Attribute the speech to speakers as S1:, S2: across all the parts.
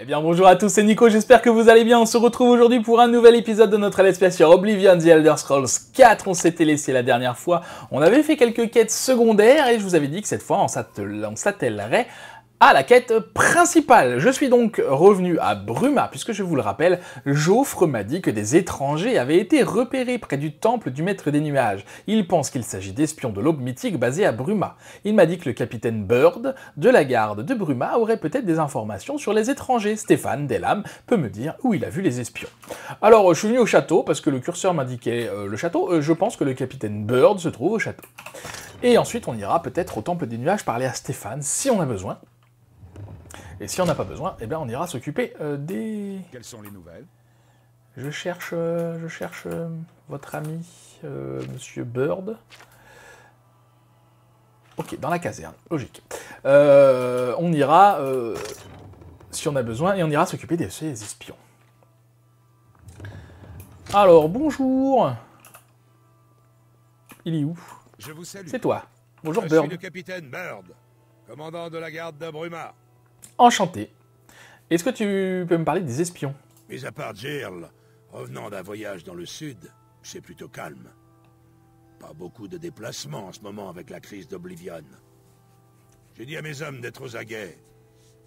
S1: Eh bien bonjour à tous, c'est Nico, j'espère que vous allez bien. On se retrouve aujourd'hui pour un nouvel épisode de notre Let's Play sur Oblivion The Elder Scrolls 4. On s'était laissé la dernière fois, on avait fait quelques quêtes secondaires et je vous avais dit que cette fois on s'attellerait à la quête principale. Je suis donc revenu à Bruma, puisque je vous le rappelle, Jaufre m'a dit que des étrangers avaient été repérés près du temple du Maître des Nuages. Il pense qu'il s'agit d'espions de l'aube mythique basés à Bruma. Il m'a dit que le capitaine Bird, de la garde de Bruma, aurait peut-être des informations sur les étrangers. Stéphane Delam peut me dire où il a vu les espions. Alors, je suis venu au château, parce que le curseur m'indiquait le château. Je pense que le capitaine Bird se trouve au château. Et ensuite, on ira peut-être au temple des nuages parler à Stéphane, si on a besoin. Et si on n'a pas besoin, eh bien on ira s'occuper des...
S2: Quelles sont les nouvelles?
S1: Je cherche votre ami, Monsieur Bird. Ok, dans la caserne, logique. On ira, si on a besoin, et on ira s'occuper de ces espions. Alors, bonjour. Il est où?
S2: Je vous salue.
S1: C'est toi. Bonjour
S2: Je
S1: Bird.
S2: suis le capitaine Bird, commandant de la garde de Bruma.
S1: Enchanté. Est-ce que tu peux me parler des espions?
S2: Mis à part Jirl, revenant d'un voyage dans le sud, c'est plutôt calme. Pas beaucoup de déplacements en ce moment avec la crise d'Oblivion. J'ai dit à mes hommes d'être aux aguets,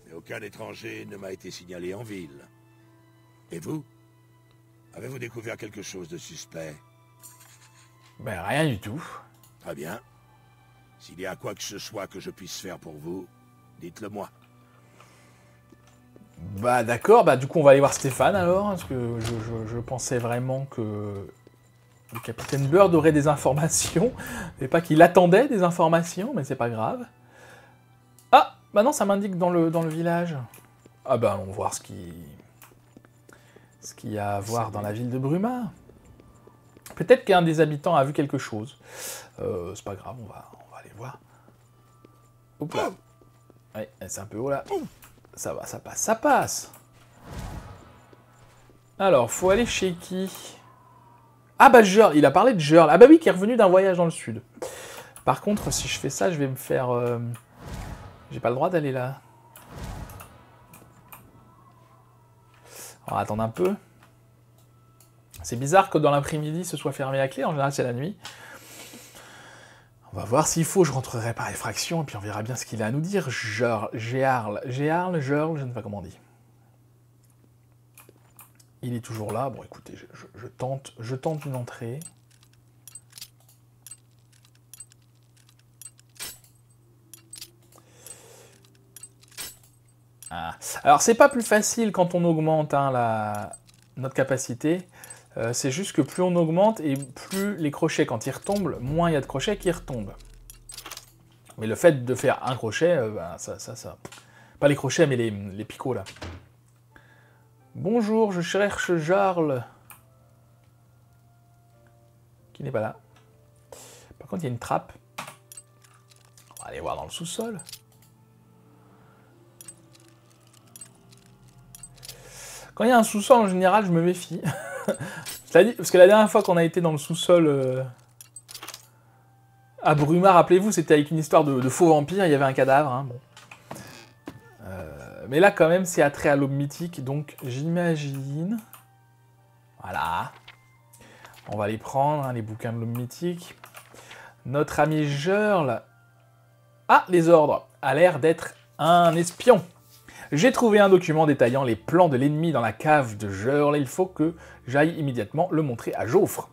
S2: mais aucun étranger ne m'a été signalé en ville. Et vous? Avez-vous découvert quelque chose de suspect?
S1: Ben rien du tout.
S2: Très bien. S'il y a quoi que ce soit que je puisse faire pour vous, dites-le moi.
S1: Bah d'accord, bah du coup on va aller voir Stéphane alors, parce que je pensais vraiment que le capitaine Bird aurait des informations, et pas qu'il attendait des informations, mais c'est pas grave. Ah, bah non, ça m'indique dans le village. Ah bah on va voir ce qu'il y a à voir dans la ville de Bruma. Peut-être qu'un des habitants a vu quelque chose. C'est pas grave, on va aller voir. Hop là. Ouais, c'est un peu haut là. Ça va, ça passe, ça passe. Alors, faut aller chez qui? Ah bah Jirl, il a parlé de Jirl. Ah bah oui, qui est revenu d'un voyage dans le sud. Par contre, si je fais ça, je vais me faire... J'ai pas le droit d'aller là. On va attendre un peu. C'est bizarre que dans l'après-midi, ce soit fermé à clé. En général, c'est la nuit. On va voir s'il faut, je rentrerai par effraction, et puis on verra bien ce qu'il a à nous dire. Jirl, je ne sais pas comment on dit. Il est toujours là. Bon, écoutez, je tente une entrée. Ah. Alors, c'est pas plus facile quand on augmente hein, notre capacité. C'est juste que plus on augmente et plus les crochets, quand ils retombent, moins il y a de crochets qui retombent. Mais le fait de faire un crochet, ben, ça... Pas les crochets, mais les picots, là. Bonjour, je cherche Jirl. Qui n'est pas là. Par contre, il y a une trappe. On va aller voir dans le sous-sol. Quand il y a un sous-sol, en général, je me méfie. Parce que la dernière fois qu'on a été dans le sous-sol à Bruma, rappelez-vous, c'était avec une histoire de faux vampire, il y avait un cadavre. Hein, bon. Mais là, quand même, c'est attrait à l'aube mythique, donc j'imagine... Voilà. On va les prendre, hein, les bouquins de l'aube mythique. Notre ami Jirl... Ah, les ordres, a l'air d'être un espion. J'ai trouvé un document détaillant les plans de l'ennemi dans la cave de Jirl et il faut que j'aille immédiatement le montrer à Jaufre.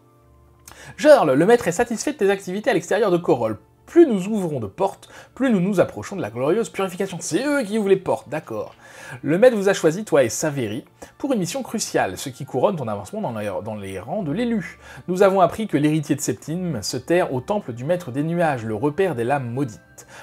S1: Jirl, le maître est satisfait de tes activités à l'extérieur de Chorol. Plus nous ouvrons de portes, plus nous nous approchons de la glorieuse purification. C'est eux qui ouvrent les portes, d'accord. Le maître vous a choisi, toi et Saveri, pour une mission cruciale, ce qui couronne ton avancement dans les rangs de l'élu. Nous avons appris que l'héritier de Septime se terre au temple du maître des nuages, le repère des lames maudites.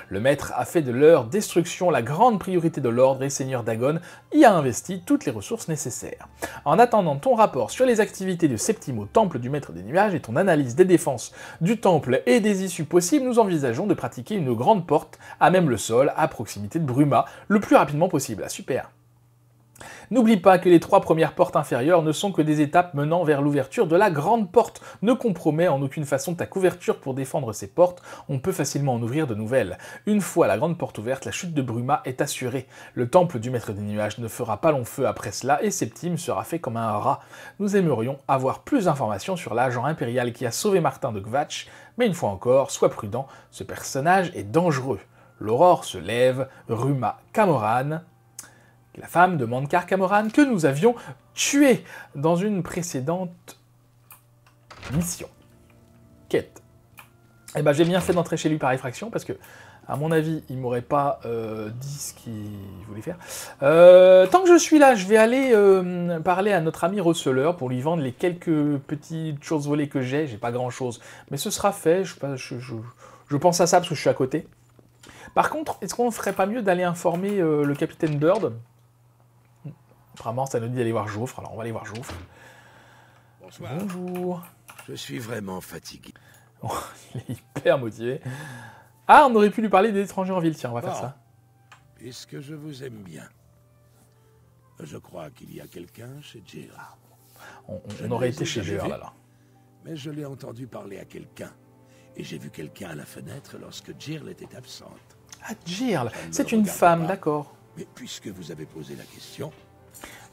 S1: Le maître a fait de leur destruction la grande priorité de l'ordre et Seigneur Dagon y a investi toutes les ressources nécessaires. En attendant ton rapport sur les activités de Septime au temple du maître des nuages et ton analyse des défenses du temple et des issues possibles, nous envisageons de pratiquer une grande porte à même le sol, à proximité de Bruma, le plus rapidement possible. Ah, super. N'oublie pas que les 3 premières portes inférieures ne sont que des étapes menant vers l'ouverture de la grande porte. Ne compromets en aucune façon ta couverture pour défendre ces portes, on peut facilement en ouvrir de nouvelles. Une fois la grande porte ouverte, la chute de Bruma est assurée. Le temple du maître des nuages ne fera pas long feu après cela et Septime sera fait comme un rat. Nous aimerions avoir plus d'informations sur l'agent impérial qui a sauvé Martin de Kvatch, mais une fois encore, sois prudent, ce personnage est dangereux. L'aurore se lève, Ruma Camoran, la femme de Mankar Camoran que nous avions tué dans une précédente mission. Quête. Eh ben j'ai bien fait d'entrer chez lui par effraction parce que, à mon avis, il m'aurait pas dit ce qu'il voulait faire. Tant que je suis là, je vais aller parler à notre ami receleur pour lui vendre les quelques petites choses volées que j'ai. J'ai pas grand chose, mais ce sera fait. Je pense à ça parce que je suis à côté. Par contre, est-ce qu'on ne ferait pas mieux d'aller informer le capitaine Bird? Apparemment, ça nous dit d'aller voir Jouffre, alors on va aller voir Jouffre.
S2: Bonsoir.
S1: Bonjour.
S2: Je suis vraiment fatigué.
S1: Oh, il est hyper motivé. Ah, on aurait pu lui parler des étrangers en ville, tiens, on va faire ça.
S2: Puisque je vous aime bien, je crois qu'il y a quelqu'un chez Jill.
S1: On aurait été chez Jill, là.
S2: Mais je l'ai entendu parler à quelqu'un. Et j'ai vu quelqu'un à la fenêtre lorsque Jill était absente.
S1: Ah, Jill, c'est une femme, d'accord.
S2: Mais puisque vous avez posé la question...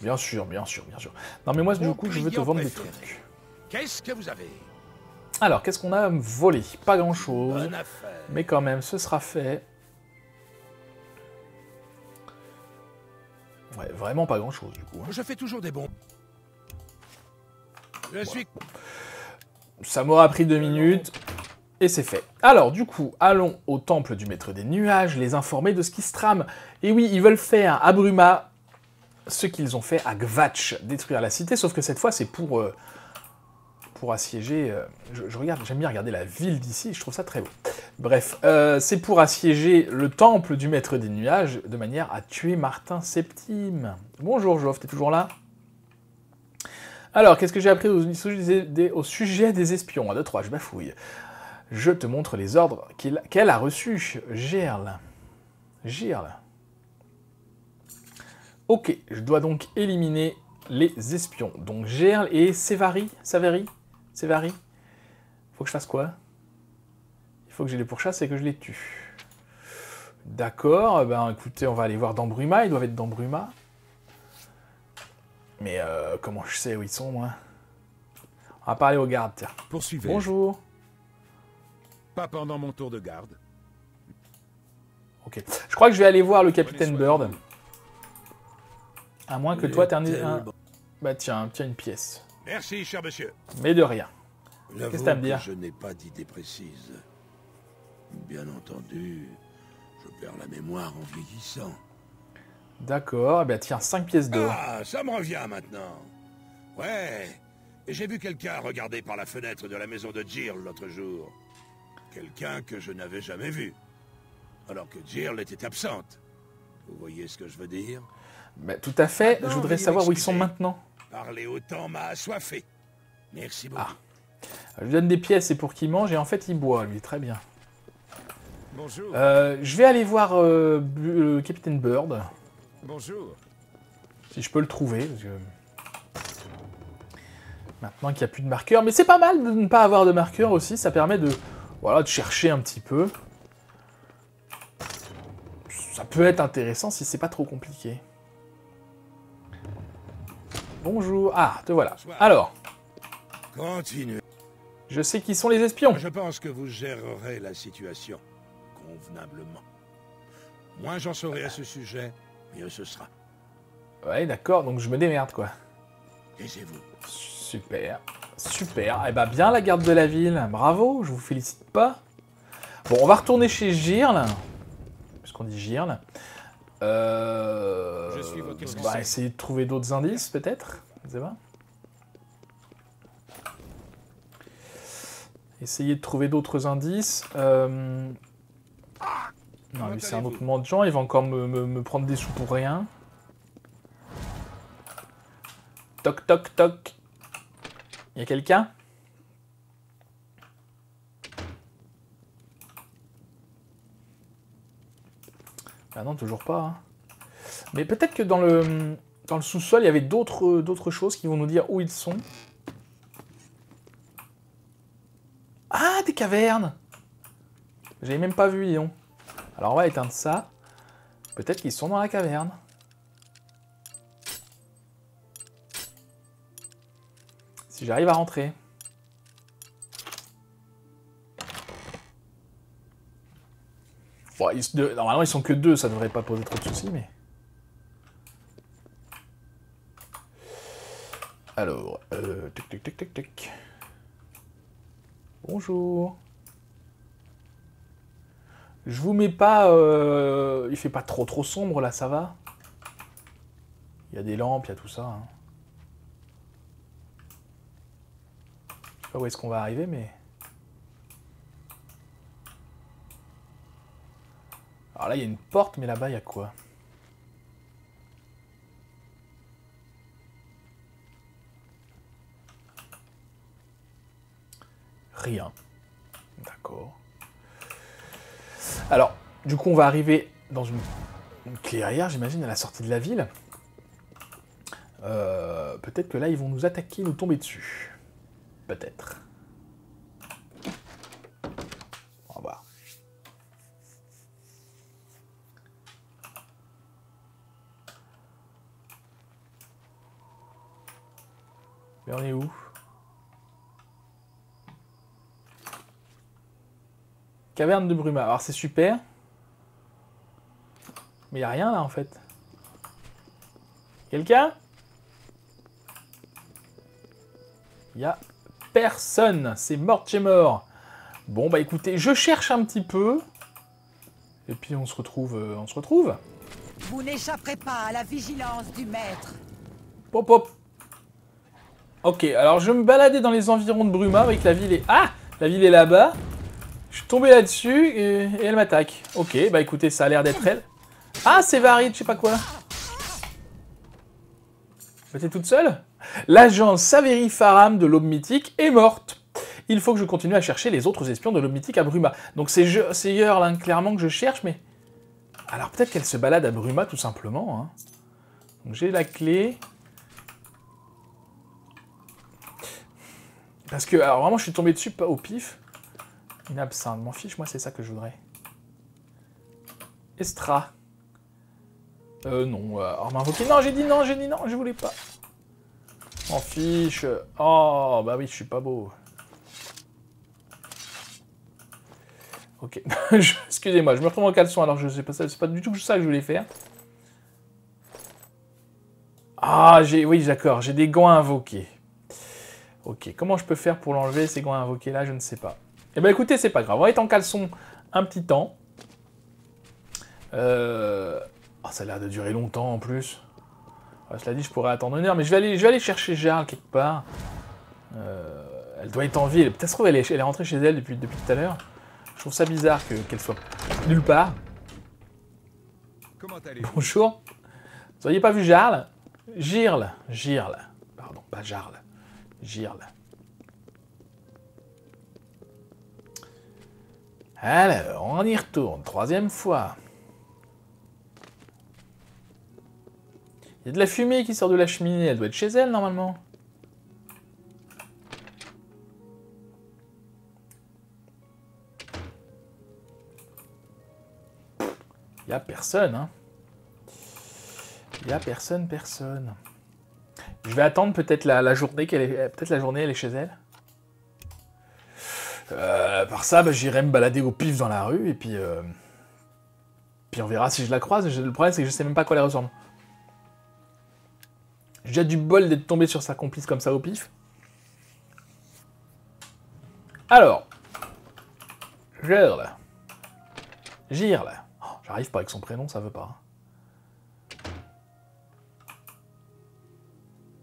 S1: Bien sûr, bien sûr, bien sûr. Non, mais moi, du coup, je veux te vendre des trucs.
S2: Qu'est-ce que vous avez?
S1: Alors, qu'est-ce qu'on a volé? Pas grand-chose. Mais quand même, ce sera fait. Ouais, vraiment pas grand-chose, du coup. Hein.
S2: Je fais toujours des bons. Je suis...
S1: Ça m'aura pris 2 minutes. Et c'est fait. Alors, du coup, allons au temple du maître des nuages, les informer de ce qui se trame. Et oui, ils veulent faire à Bruma ce qu'ils ont fait à Kvatch, détruire la cité, sauf que cette fois, c'est pour assiéger... j'aime bien regarder la ville d'ici, je trouve ça très beau. Bref, c'est pour assiéger le temple du maître des nuages, de manière à tuer Martin Septime. Bonjour, Joff, t'es toujours là? Alors, qu'est-ce que j'ai appris au sujet des espions? 1, 2, 3, je bafouille. Je te montre les ordres qu'elle a reçus. Girl. Ok, je dois donc éliminer les espions. Donc Girl et Sévari. Faut que je fasse quoi? Il faut que je les pourchasse et que je les tue. D'accord, ben écoutez, on va aller voir dans Bruma. Ils doivent être dans Bruma. Mais comment je sais où ils sont, moi? On va parler aux gardes, tiens.
S3: Poursuivez.
S1: Bonjour.
S3: Pas pendant mon tour de garde.
S1: Ok. Je crois que je vais aller voir le capitaine Bird. À moins que toi, t'aies un... Bah tiens une pièce.
S2: Merci, cher monsieur.
S1: Mais de rien.
S2: Qu'est-ce
S1: que t'as à me dire?
S2: Je n'ai pas d'idée précise. Bien entendu, je perds la mémoire en vieillissant.
S1: D'accord, eh bien tiens, 5 pièces d'or.
S2: Ah, ça me revient maintenant. Ouais, et j'ai vu quelqu'un regarder par la fenêtre de la maison de Jill l'autre jour. Quelqu'un que je n'avais jamais vu. Alors que Jill était absente. Vous voyez ce que je veux dire?
S1: Bah, tout à fait,
S2: Non,
S1: je voudrais
S2: veuillez
S1: savoir où ils sont
S2: m'excuser.
S1: maintenant.
S2: Parler autant m'a assoiffé. Merci beaucoup.
S1: Ah. Je lui donne des pièces, c'est pour qu'il mange, et en fait il boit, lui, très bien.
S3: Bonjour.
S1: Je vais aller voir le capitaine Bird,
S3: Bonjour.
S1: si je peux le trouver, parce que... Maintenant qu'il n'y a plus de marqueur, mais c'est pas mal de ne pas avoir de marqueur aussi, ça permet de, voilà, de chercher un petit peu. Ça peut être intéressant si c'est pas trop compliqué. Bonjour. Ah, te voilà. Alors,
S2: Continuez.
S1: je sais qui sont les espions.
S2: Je pense que vous gérerez la situation convenablement. Moins j'en saurai à ce sujet, mieux ce sera.
S1: Ouais, d'accord, donc je me démerde, quoi.
S2: Taisez-vous.
S1: Super, super. Eh ben, bien la garde de la ville. Bravo, je vous félicite pas. Bon, on va retourner chez Girl. Puisqu'on dit Girl.
S3: suis votre
S1: On
S3: question.
S1: va essayer de trouver d'autres indices, peut-être. Je sais pas. Essayer de trouver d'autres indices. Non, lui, c'est un autre mendiant. Il va encore me prendre des sous pour rien. Toc, toc, toc. Il y a quelqu'un? Ah non, toujours pas. Hein. Mais peut-être que dans dans le sous-sol, il y avait d'autres choses qui vont nous dire où ils sont. Ah, des cavernes! J'avais même pas vu, dis donc. Alors on va éteindre ça. Peut-être qu'ils sont dans la caverne. Si j'arrive à rentrer. Bon, normalement ils sont que 2, ça devrait pas poser trop de soucis, mais... Alors, tic tic tic tic tic. Bonjour. Je vous mets pas... il fait pas trop sombre là, ça va? Il y a des lampes, il y a tout ça. Hein. Je sais pas où est-ce qu'on va arriver, mais... Alors là, il y a une porte, mais là-bas, il y a quoi? Rien. D'accord. Alors, du coup, on va arriver dans une clairière, j'imagine, à la sortie de la ville. Peut-être que là, ils vont nous attaquer, nous tomber dessus. Peut-être. On va voir. Mais on est où? Caverne de Bruma. Alors c'est super. Mais il n'y a rien là en fait. Quelqu'un? Il n'y a personne. C'est mort chez mort. Bon bah écoutez, je cherche un petit peu. Et puis on se retrouve.
S4: Vous n'échapperez pas à la vigilance du maître.
S1: Pop pop. Ok, alors je me baladais dans les environs de Bruma avec la ville est... Ah! La ville est là-bas. Je suis tombé là-dessus et elle m'attaque. Ok, bah écoutez, ça a l'air d'être elle. Ah, c'est Varide, je sais pas quoi. T'es toute seule? L'agent Saveri Faram de l'Aube Mythique est morte. Il faut que je continue à chercher les autres espions de l'Aube Mythique à Bruma. Donc c'est Yearl, hein, clairement, que je cherche, mais... Alors peut-être qu'elle se balade à Bruma, tout simplement. Hein. Donc j'ai la clé... Parce que, alors vraiment, je suis tombé dessus, pas au pif. Une absinthe, m'en fiche, moi, c'est ça que je voudrais. Estra. Non, arme invoquée. Non, j'ai dit non, je voulais pas. M'en fiche. Oh, bah oui, je suis pas beau. Ok. Excusez-moi, je me retrouve en caleçon, alors je sais pas ça, c'est pas du tout ça que je voulais faire. Ah, oui, d'accord, j'ai des gants invoqués. Ok, comment je peux faire pour l'enlever, ces gants invoqués là, je ne sais pas. Eh ben écoutez, c'est pas grave, on va être en caleçon un petit temps. Oh, ça a l'air de durer longtemps en plus. Alors, cela dit, je pourrais attendre une heure, mais je vais aller chercher Yearl quelque part. Elle doit être en ville, peut-être se trouve elle est rentrée chez elle depuis tout à l'heure. Je trouve ça bizarre qu'elle soit nulle part.
S3: Comment allez-vous?
S1: Bonjour. Vous n'auriez pas vu Yearl? Yearl. Pardon, pas Yearl. Yearl. Alors, on y retourne, 3e fois. Il y a de la fumée qui sort de la cheminée, elle doit être chez elle normalement. Il n'y a personne, hein. Il n'y a personne. Je vais attendre peut-être la journée peut-être la journée elle est chez elle. Par ça, bah, j'irai me balader au pif dans la rue et puis on verra si je la croise. Le problème c'est que je sais même pas à quoi elle ressemble. J'ai déjà du bol d'être tombé sur sa complice comme ça au pif. Alors, Yearl. Oh, j'arrive pas avec son prénom, ça veut pas.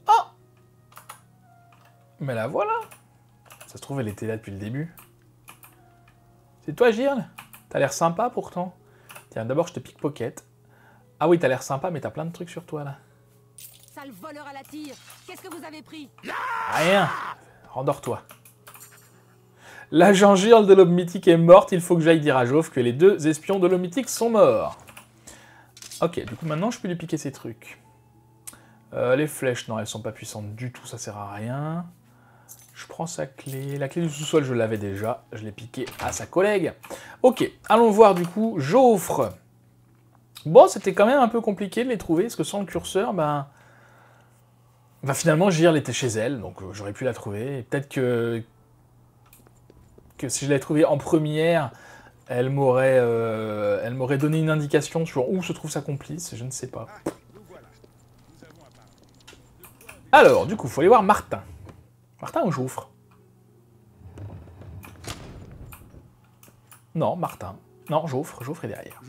S1: Oh! Mais la voilà. Ça se trouve, elle était là depuis le début. C'est toi, Yearl? T'as l'air sympa, pourtant. Tiens, d'abord, je te pickpocket. Ah oui, t'as l'air sympa, mais t'as plein de trucs sur toi, là.
S4: Sale voleur à la tire. Qu'est-ce que vous avez pris?
S1: Rien. Rendors-toi. L'agent Yearl de l'Aube Mythique est morte. Il faut que j'aille dire à Jauve que les 2 espions de l'Aube Mythique sont morts. Ok, du coup, maintenant, je peux lui piquer ces trucs. Les flèches, non, elles sont pas puissantes du tout, ça sert à rien. Je prends sa clé. La clé du sous-sol, je l'avais déjà. Je l'ai piquée à sa collègue. Ok, allons voir du coup Joffre. Bon, c'était quand même un peu compliqué de les trouver, parce que sans le curseur, ben finalement, Girl était chez elle, donc j'aurais pu la trouver. Et peut-être que si je l'avais trouvée en première, elle m'aurait donné une indication sur où se trouve sa complice, je ne sais pas. Alors, du coup, il faut aller voir Martin. Martin ou Joffre? Non, Martin. Non, Joffre. Joffre est derrière.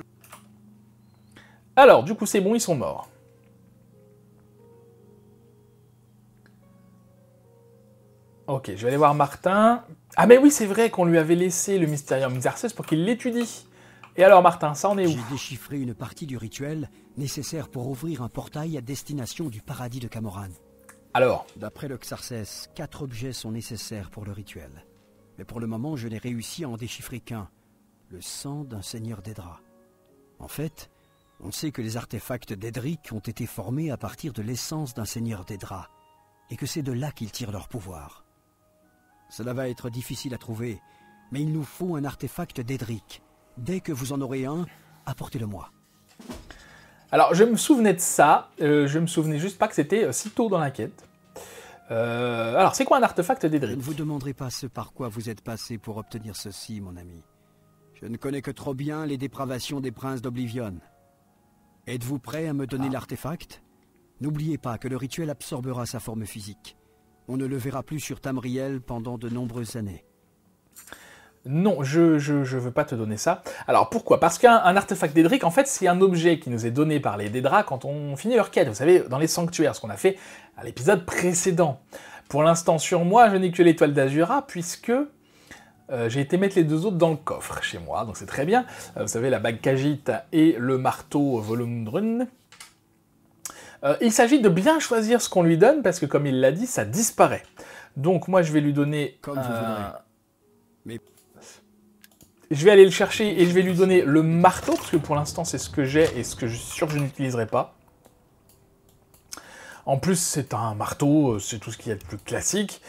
S1: Alors, du coup, c'est bon, ils sont morts. Ok, je vais aller voir Martin. Ah mais oui, c'est vrai qu'on lui avait laissé le Mysterium Xerxes pour qu'il l'étudie. Et alors Martin, ça en est où?
S5: J'ai déchiffré une partie du rituel nécessaire pour ouvrir un portail à destination du paradis de Camoran.
S1: Alors?
S5: D'après le Xerxes, 4 objets sont nécessaires pour le rituel. Mais pour le moment, je n'ai réussi à en déchiffrer qu'un. Le sang d'un seigneur d'Edra. En fait, on sait que les artefacts d'Edric ont été formés à partir de l'essence d'un seigneur d'Edra. Et que c'est de là qu'ils tirent leur pouvoir. Cela va être difficile à trouver, mais il nous faut un artefact d'Edric. Dès que vous en aurez un, apportez-le-moi.
S1: Alors, je me souvenais de ça, je me souvenais juste pas que c'était si tôt dans la quête. Alors, c'est quoi un artefact
S5: Je
S1: d'Edric?
S5: ne vous demanderai pas ce par quoi vous êtes passé pour obtenir ceci, mon ami. Je ne connais que trop bien les dépravations des princes d'Oblivion. Êtes-vous prêt à me donner l'artefact? N'oubliez pas que le rituel absorbera sa forme physique. On ne le verra plus sur Tamriel pendant de nombreuses années.
S1: Non, je veux pas te donner ça. Alors pourquoi? Parce qu'un artefact d'Edric, en fait, c'est un objet qui nous est donné par les Daedra quand on finit leur quête. Vous savez, dans les sanctuaires, ce qu'on a fait à l'épisode précédent. Pour l'instant, sur moi, je n'ai que l'étoile d'Azura, puisque j'ai été mettre les 2 autres dans le coffre chez moi, donc c'est très bien. Vous savez, la bague Khajiit et le marteau Volundrun. Il s'agit de bien choisir ce qu'on lui donne, parce que comme il l'a dit, ça disparaît. Donc moi, je vais lui donner...
S5: Comme vous voudrez. Mais...
S1: Je vais aller le chercher et je vais lui donner le marteau, parce que pour l'instant, c'est ce que j'ai et ce que je suis sûr que je n'utiliserai pas. En plus, c'est un marteau, c'est tout ce qu'il y a de plus classique.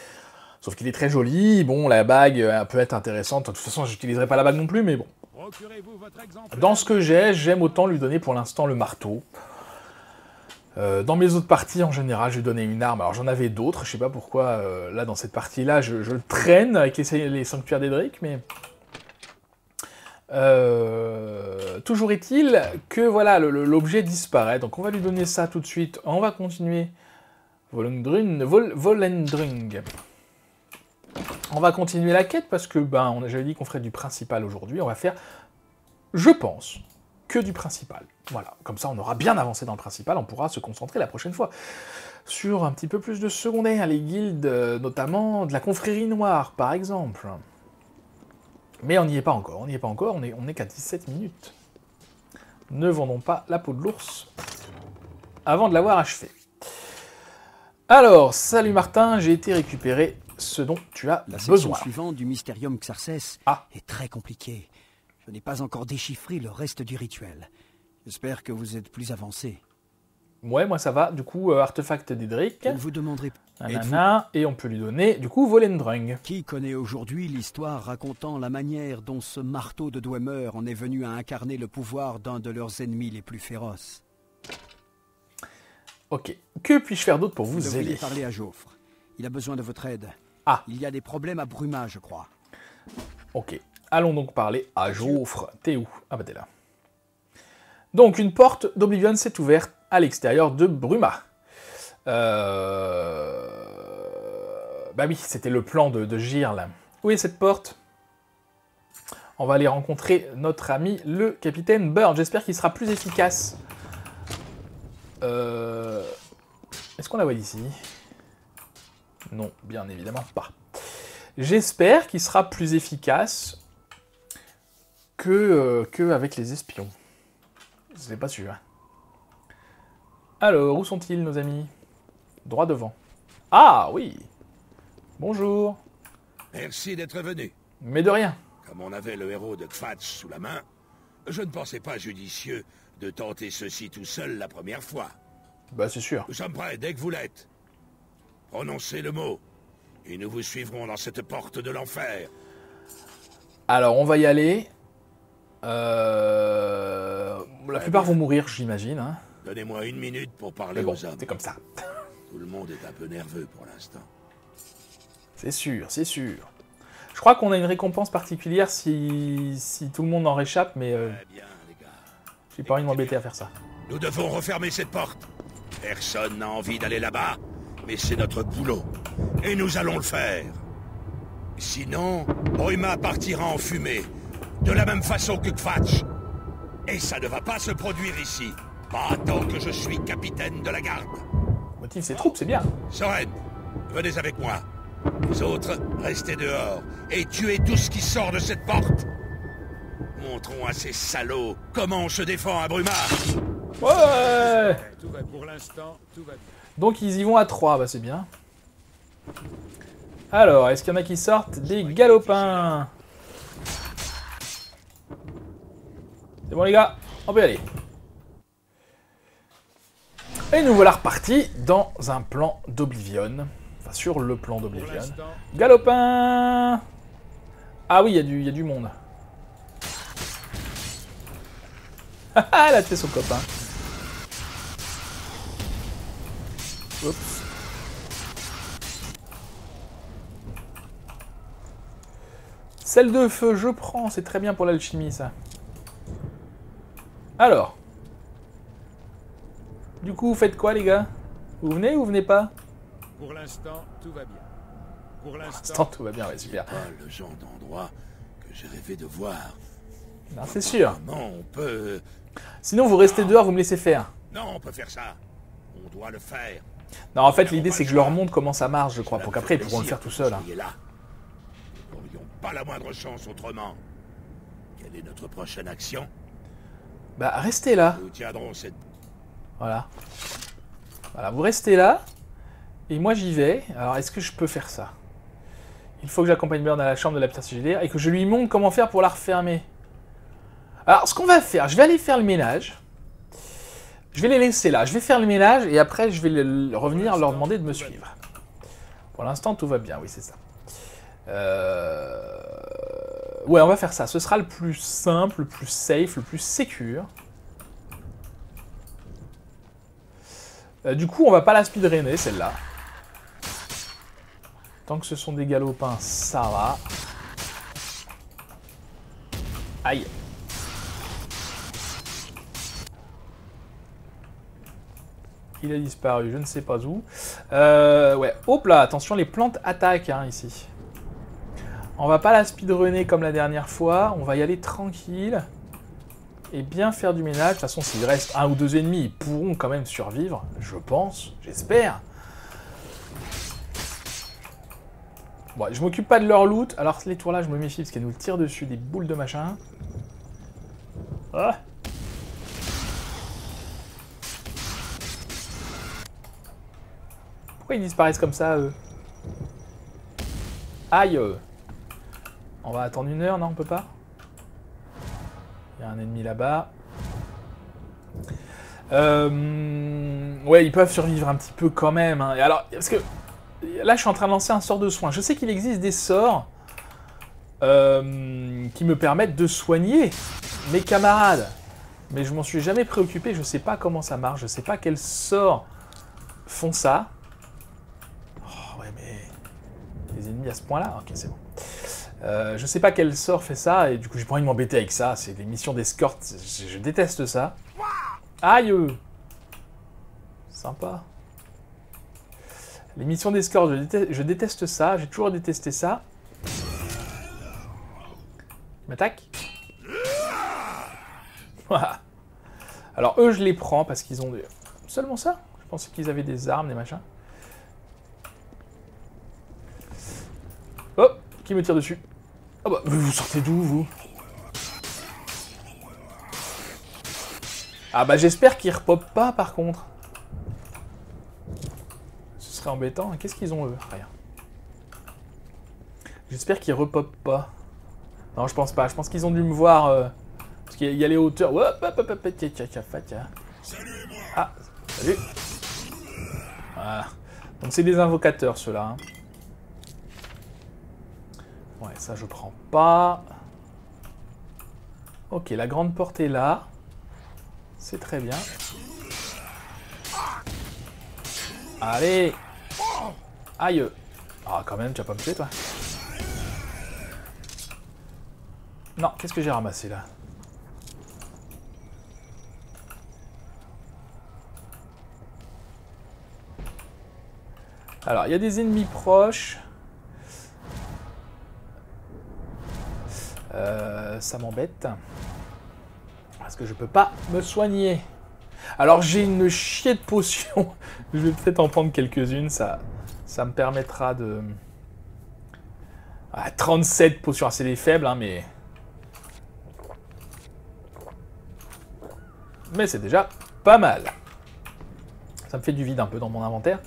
S1: Sauf qu'il est très joli. Bon, la bague peut être intéressante. De toute façon, je n'utiliserai pas la bague non plus, mais bon. Dans ce que j'ai, j'aime autant lui donner pour l'instant le marteau. Dans mes autres parties, en général, je lui donnais une arme. Alors, j'en avais d'autres. Je sais pas pourquoi, là, dans cette partie-là, je le traîne avec les sanctuaires d'Edric, mais... toujours est-il que voilà, l'objet disparaît. Donc on va lui donner ça tout de suite. On va continuer. Volendrung. On va continuer la quête parce que j'avais dit qu'on ferait du principal aujourd'hui. On va faire, je pense, que du principal. Voilà, comme ça on aura bien avancé dans le principal. On pourra se concentrer la prochaine fois sur un petit peu plus de secondaires, les guildes, notamment de la confrérie noire, par exemple. Mais on n'y est pas encore, on n'est qu'à 17 minutes. Ne vendons pas la peau de l'ours avant de l'avoir achevé. Alors, salut Martin, j'ai été récupérer ce dont tu as
S5: La
S1: besoin.
S5: section suivante du Mysterium Xerxes est très compliquée. Je n'ai pas encore déchiffré le reste du rituel. J'espère que vous êtes plus avancé.
S1: Ouais, moi ça va. Du coup, artefact d'Edric.
S5: Je ne vous demanderai pas.
S1: Et on peut lui donner, du coup, Volendrung.
S5: Qui connaît aujourd'hui l'histoire racontant la manière dont ce marteau de Dwemer en est venu à incarner le pouvoir d'un de leurs ennemis les plus féroces?
S1: Ok. Que puis-je faire d'autre pour vous aider?
S5: Vous devriez parler à Joffre. Il a besoin de votre aide.
S1: Ah.
S5: Il y a des problèmes à Bruma, je crois.
S1: Ok. Allons donc parler à Joffre. T'es où? Ah bah t'es là. Donc, une porte d'Oblivion s'est ouverte à l'extérieur de Bruma. Bah oui, c'était le plan de Girl. Où est cette porte? On va aller rencontrer notre ami, le capitaine Bird. J'espère qu'il sera plus efficace. Est-ce qu'on la voit ici? Non, bien évidemment pas. J'espère qu'il sera plus efficace que avec les espions. C'est pas sûr. Alors, où sont-ils, nos amis? Droit devant. Ah, oui. Bonjour.
S2: Merci d'être venu.
S1: Mais de rien.
S2: Comme on avait le héros de Kfatch sous la main, je ne pensais pas judicieux de tenter ceci tout seul la première fois.
S1: Bah c'est sûr.
S2: Nous sommes prêts dès que vous l'êtes. Prononcez le mot, et nous vous suivrons dans cette porte de l'enfer.
S1: Alors, on va y aller. La plupart vont mourir, j'imagine. Hein.
S2: Donnez-moi 1 minute pour parler
S1: Mais bon,
S2: aux hommes.
S1: c'est comme ça.
S2: Tout le monde est un peu nerveux pour l'instant.
S1: C'est sûr, c'est sûr. Je crois qu'on a une récompense particulière si tout le monde en réchappe, mais
S2: Très bien, les gars.
S1: j'ai pas envie de m'embêter à faire ça.
S2: Nous devons refermer cette porte. Personne n'a envie d'aller là-bas, mais c'est notre boulot. Et nous allons le faire. Sinon, Bruma partira en fumée, de la même façon que Kvatch. Et ça ne va pas se produire ici. Pas tant que je suis capitaine de la garde.
S1: Motive ses troupes, c'est bien.
S2: Soren, venez avec moi. Les autres, restez dehors et tuez tout ce qui sort de cette porte. Montrons à ces salauds comment on se défend à Bruma.
S1: Ouais.
S3: Tout va pour l'instant, tout va bien.
S1: Donc ils y vont à 3, bah c'est bien. Alors, est-ce qu'il y en a qui sortent? Des galopins. C'est bon les gars, on peut y aller. Et nous voilà repartis dans un plan d'Oblivion. Enfin, sur le plan
S3: Pour
S1: d'Oblivion.
S3: l'instant,
S1: Galopin. Ah oui, il y a du monde. Ah, elle a tué son copain. Oups. Celle de feu, je prends. C'est très bien pour l'alchimie, ça. Alors. Du coup, vous faites quoi, les gars? Vous venez ou vous venez pas?
S3: pour l'instant, tout va bien. Pour
S1: Pour l'instant,
S3: l'instant,
S1: tout va bien, ouais, super.
S2: Pas le genre d'endroit que j'ai rêvé de voir.
S1: Non, c'est sûr.
S2: Comment on peut...
S1: Sinon, vous restez dehors, vous me laissez faire.
S2: Non, on peut faire ça. On doit le faire.
S1: Non, en fait, l'idée, c'est que je leur montre comment ça marche, je crois, pour qu'après, ils pourront le faire tout seuls. Hein.
S2: Soyez là. Nous n'aurions pas la moindre chance autrement. Quelle est notre prochaine action?
S1: Bah, restez là.
S2: Nous tiendrons cette...
S1: Voilà. Voilà, vous restez là. Et moi, j'y vais. Alors, est-ce que je peux faire ça? Il faut que j'accompagne Burn à la chambre de la pierre sigilière et que je lui montre comment faire pour la refermer. Alors, ce qu'on va faire, je vais aller faire le ménage. Je vais les laisser là. Je vais faire le ménage et après, je vais revenir leur demander de me suivre. Pour l'instant, tout va bien. Oui, c'est ça. Ouais, on va faire ça. Ce sera le plus simple, le plus safe, le plus sécure. Du coup, on va pas la speedrunner, celle-là. Tant que ce sont des galopins, ça va. Aïe. Il a disparu, je ne sais pas où. Ouais, hop là, attention, les plantes attaquent hein, ici. On va pas la speedrunner comme la dernière fois, on va y aller tranquille. Et bien faire du ménage. De toute façon, s'il reste 1 ou 2 ennemis, ils pourront quand même survivre, je pense, j'espère. Bon, je m'occupe pas de leur loot. Alors, les tours là, je me méfie parce qu'elles nous tirent dessus des boules de machin. Ah. Pourquoi ils disparaissent comme ça, eux? Aïe. On va attendre 1 heure, non, on peut pas? Il y a un ennemi là-bas. Ouais, ils peuvent survivre un petit peu quand même. Hein. Et alors, parce que là, je suis en train de lancer un sort de soin. Je sais qu'il existe des sorts qui me permettent de soigner mes camarades. Mais je m'en suis jamais préoccupé. Je sais pas comment ça marche. Je sais pas quels sorts font ça. Oh, ouais, mais... Les ennemis à ce point-là? Ok, c'est bon. Je sais pas quel sort fait ça, et du coup j'ai pas envie de m'embêter avec ça, c'est des missions d'escorte, je déteste ça. Aïe! Sympa. Les missions d'escorte, je déteste ça, j'ai toujours détesté ça. Il m'attaque. Voilà. Alors eux je les prends parce qu'ils ont des... Seulement ça? Je pensais qu'ils avaient des armes, des machins. Oh! Qui me tire dessus? Ah bah, vous sortez d'où, vous? Ah bah, j'espère qu'ils repopent pas, par contre. Ce serait embêtant. Qu'est-ce qu'ils ont, eux? Rien. J'espère qu'ils repopent pas. Non, je pense pas. Je pense qu'ils ont dû me voir... parce qu'il y a les hauteurs. Ah, salut! Voilà. Donc c'est des invocateurs ceux-là. Hein. Ouais, ça je prends pas. Ok, la grande porte est là. C'est très bien. Allez. Aïe. Ah, quand même, tu vas pas me tuer, toi. Non, qu'est-ce que j'ai ramassé, là? Alors, il y a des ennemis proches. Ça m'embête. Parce que je peux pas me soigner. Alors, j'ai une chier de potions. Je vais peut-être en prendre quelques-unes. Ça me permettra de... Ah, 37 potions. C'est des faibles, hein, mais... Mais c'est déjà pas mal. Ça me fait du vide un peu dans mon inventaire.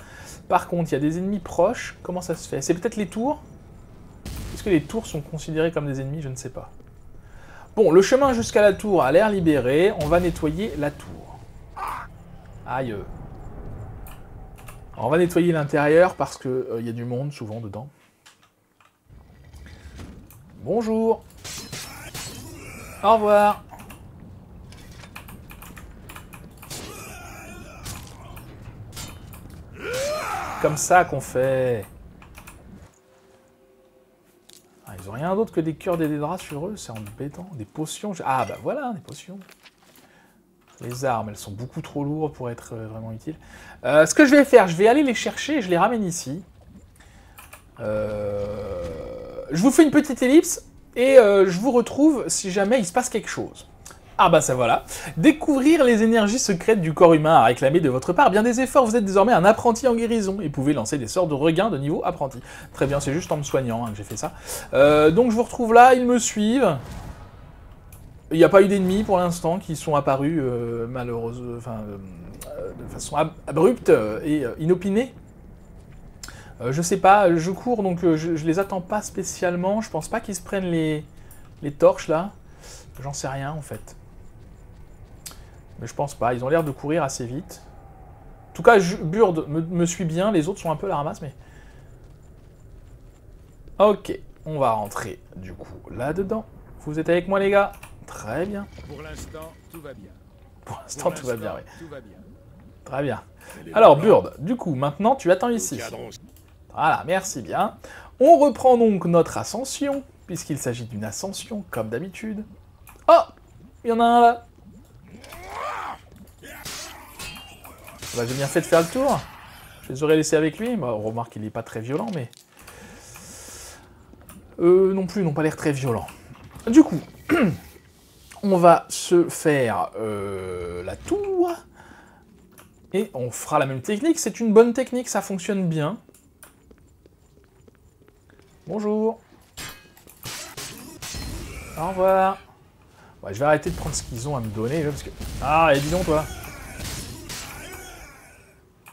S1: Par contre, il y a des ennemis proches. Comment ça se fait? C'est peut-être les tours? Est-ce que les tours sont considérés comme des ennemis? Je ne sais pas. Bon, le chemin jusqu'à la tour a l'air libéré. On va nettoyer la tour. Aïe. Alors, on va nettoyer l'intérieur parce que y a du monde souvent dedans. Bonjour. Au revoir. Comme ça qu'on fait. Ah, ils ont rien d'autre que des cœurs et des draps sur eux, c'est embêtant. Des potions. Ah bah voilà, des potions. Les armes, elles sont beaucoup trop lourdes pour être vraiment utiles. Ce que je vais faire, je vais aller les chercher et je les ramène ici. Je vous fais une petite ellipse et je vous retrouve si jamais il se passe quelque chose. Ah bah ça voilà. Découvrir les énergies secrètes du corps humain a réclamé de votre part bien des efforts. Vous êtes désormais un apprenti en guérison et pouvez lancer des sorts de regain de niveau apprenti. Très bien, c'est juste en me soignant hein, que j'ai fait ça. Donc je vous retrouve là, ils me suivent. Il n'y a pas eu d'ennemis pour l'instant qui sont apparus malheureusement, de façon abrupte et inopinée. Je sais pas, je cours donc je les attends pas spécialement. Je pense pas qu'ils se prennent les torches là. J'en sais rien en fait. Mais je pense pas, ils ont l'air de courir assez vite. En tout cas, Burd me suit bien, les autres sont un peu à la ramasse, mais... Ok, on va rentrer du coup là-dedans. Vous êtes avec moi les gars? Très bien.
S3: Pour l'instant, tout va bien.
S1: Pour l'instant, tout va bien, oui.
S3: Tout va bien.
S1: Très bien. Alors Burd, du coup, maintenant tu attends ici. Voilà, merci bien. On reprend donc notre ascension, puisqu'il s'agit d'une ascension, comme d'habitude. Oh! Il y en a un là. Bah, j'ai bien fait de faire le tour. Je les aurais laissés avec lui. Bah, remarque qu'il n'est pas très violent, mais... non plus, ils n'ont pas l'air très violents. Du coup, on va se faire la tour. Et on fera la même technique. C'est une bonne technique, ça fonctionne bien. Bonjour. Au revoir. Ouais, je vais arrêter de prendre ce qu'ils ont à me donner, là, parce que... Ah, et dis donc, toi.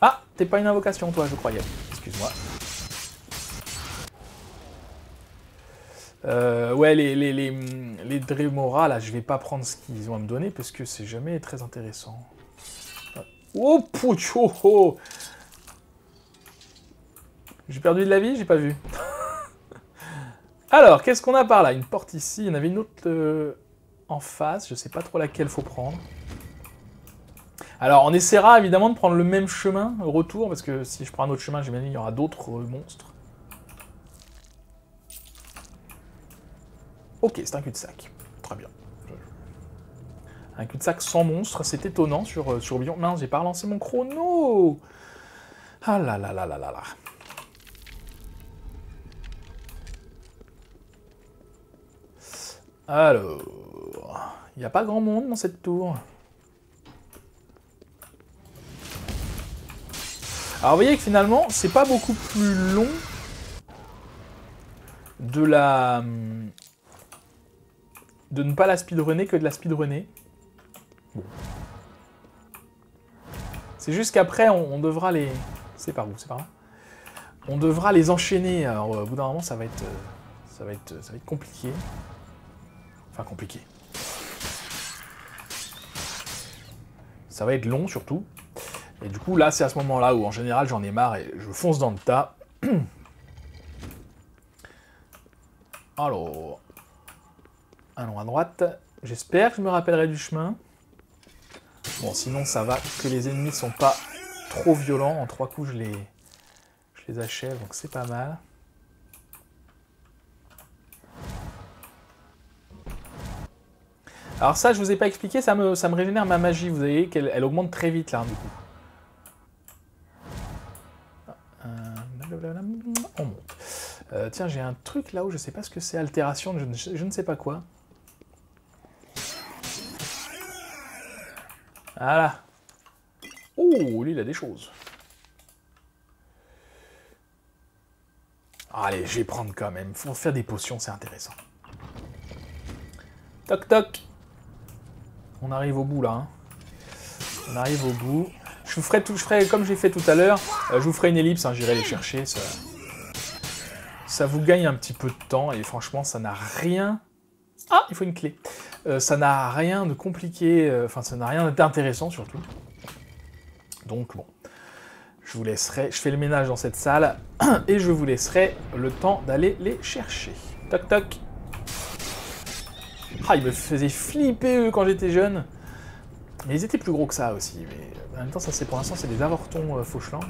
S1: Ah, t'es pas une invocation, toi, je croyais. Excuse-moi. Ouais, les Dremora, là, je vais pas prendre ce qu'ils ont à me donner, parce que c'est jamais très intéressant. Oh, poucho. J'ai perdu de la vie, j'ai pas vu. Alors, qu'est-ce qu'on a par là? Une porte ici, il y en avait une autre en face, je sais pas trop laquelle faut prendre. Alors, on essaiera évidemment de prendre le même chemin au retour, parce que si je prends un autre chemin, j'imagine qu'il y aura d'autres monstres. Ok, c'est un cul-de-sac. Très bien. Un cul-de-sac sans monstre, c'est étonnant sur Bion. Mince, j'ai pas relancé mon chrono. Ah là là là là là là. Alors, il n'y a pas grand monde dans cette tour. Alors vous voyez que finalement, c'est pas beaucoup plus long de ne pas la speedrunner que de la speedrunner. Bon. C'est juste qu'après, on devra les... C'est par où? C'est par là? On devra les enchaîner. Alors au bout d'un moment, ça va être compliqué. Enfin, compliqué. Ça va être long, surtout. Et du coup, là, c'est à ce moment-là où, en général, j'en ai marre et je fonce dans le tas. Alors, allons à droite. J'espère que je me rappellerai du chemin. Bon, sinon, ça va que les ennemis sont pas trop violents. En 3 coups, je les achève, donc c'est pas mal. Alors ça, je vous ai pas expliqué, ça me régénère ma magie. Vous voyez qu'elle augmente très vite, là, du coup. On monte. Tiens, j'ai un truc là-haut, je sais pas ce que c'est, altération, je ne sais pas quoi. Voilà. Oh, lui, il a des choses. Allez, je vais prendre quand même. Faut faire des potions, c'est intéressant. Toc, toc. On arrive au bout, là. Hein. On arrive au bout. Je ferai comme j'ai fait tout à l'heure. Je vous ferai une ellipse, hein, j'irai les chercher. Ça vous gagne un petit peu de temps. Et franchement, ça n'a rien... Ah, il faut une clé. Ça n'a rien de compliqué. Enfin, ça n'a rien d'intéressant, surtout. Donc, bon. Je vous laisserai... Je fais le ménage dans cette salle. Et je vous laisserai le temps d'aller les chercher. Toc, toc. Ah, ils me faisaient flipper, eux, quand j'étais jeune. Mais ils étaient plus gros que ça, aussi. Mais en même temps, ça, c'est pour l'instant, c'est des avortons Faucheland.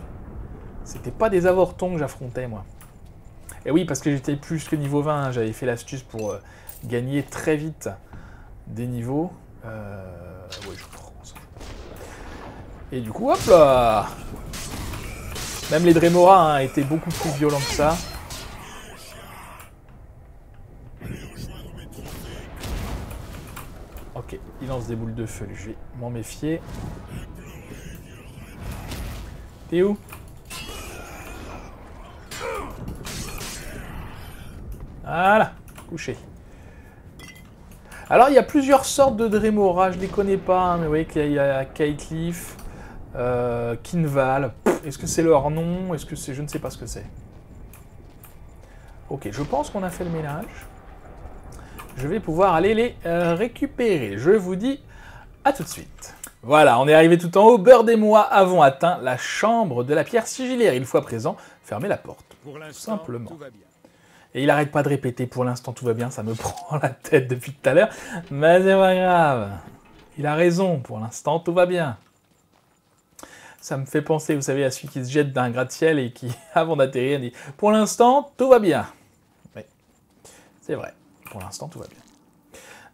S1: C'était pas des avortons que j'affrontais, moi. Et oui, parce que j'étais plus que niveau 20. Hein, j'avais fait l'astuce pour gagner très vite des niveaux. Ouais, je prends ça. Et du coup, hop là! Même les Dremora étaient beaucoup plus violents que ça. Ok, il lance des boules de feu, je vais m'en méfier. T'es où? Voilà, couché. Alors, il y a plusieurs sortes de Dremora, je les connais pas, hein, mais vous voyez qu'il y a Keitleaf, Kinval. Est-ce que c'est leur nom? Est-ce que c'est... Je ne sais pas ce que c'est. Ok, je pense qu'on a fait le ménage. Je vais pouvoir aller les récupérer. Je vous dis à tout de suite. Voilà, on est arrivé tout en haut. Bird et moi avons atteint la chambre de la pierre sigillaire. Il faut à présent fermer la porte.
S3: Pour l'instant,
S1: Simplement.
S3: tout va bien.
S1: Et il arrête pas de répéter, pour l'instant tout va bien, ça me prend la tête depuis tout à l'heure. Mais c'est pas grave. Il a raison, pour l'instant tout va bien. Ça me fait penser, vous savez, à celui qui se jette d'un gratte-ciel et qui, avant d'atterrir, dit « Pour l'instant, tout va bien ». Oui, c'est vrai. Pour l'instant, tout va bien.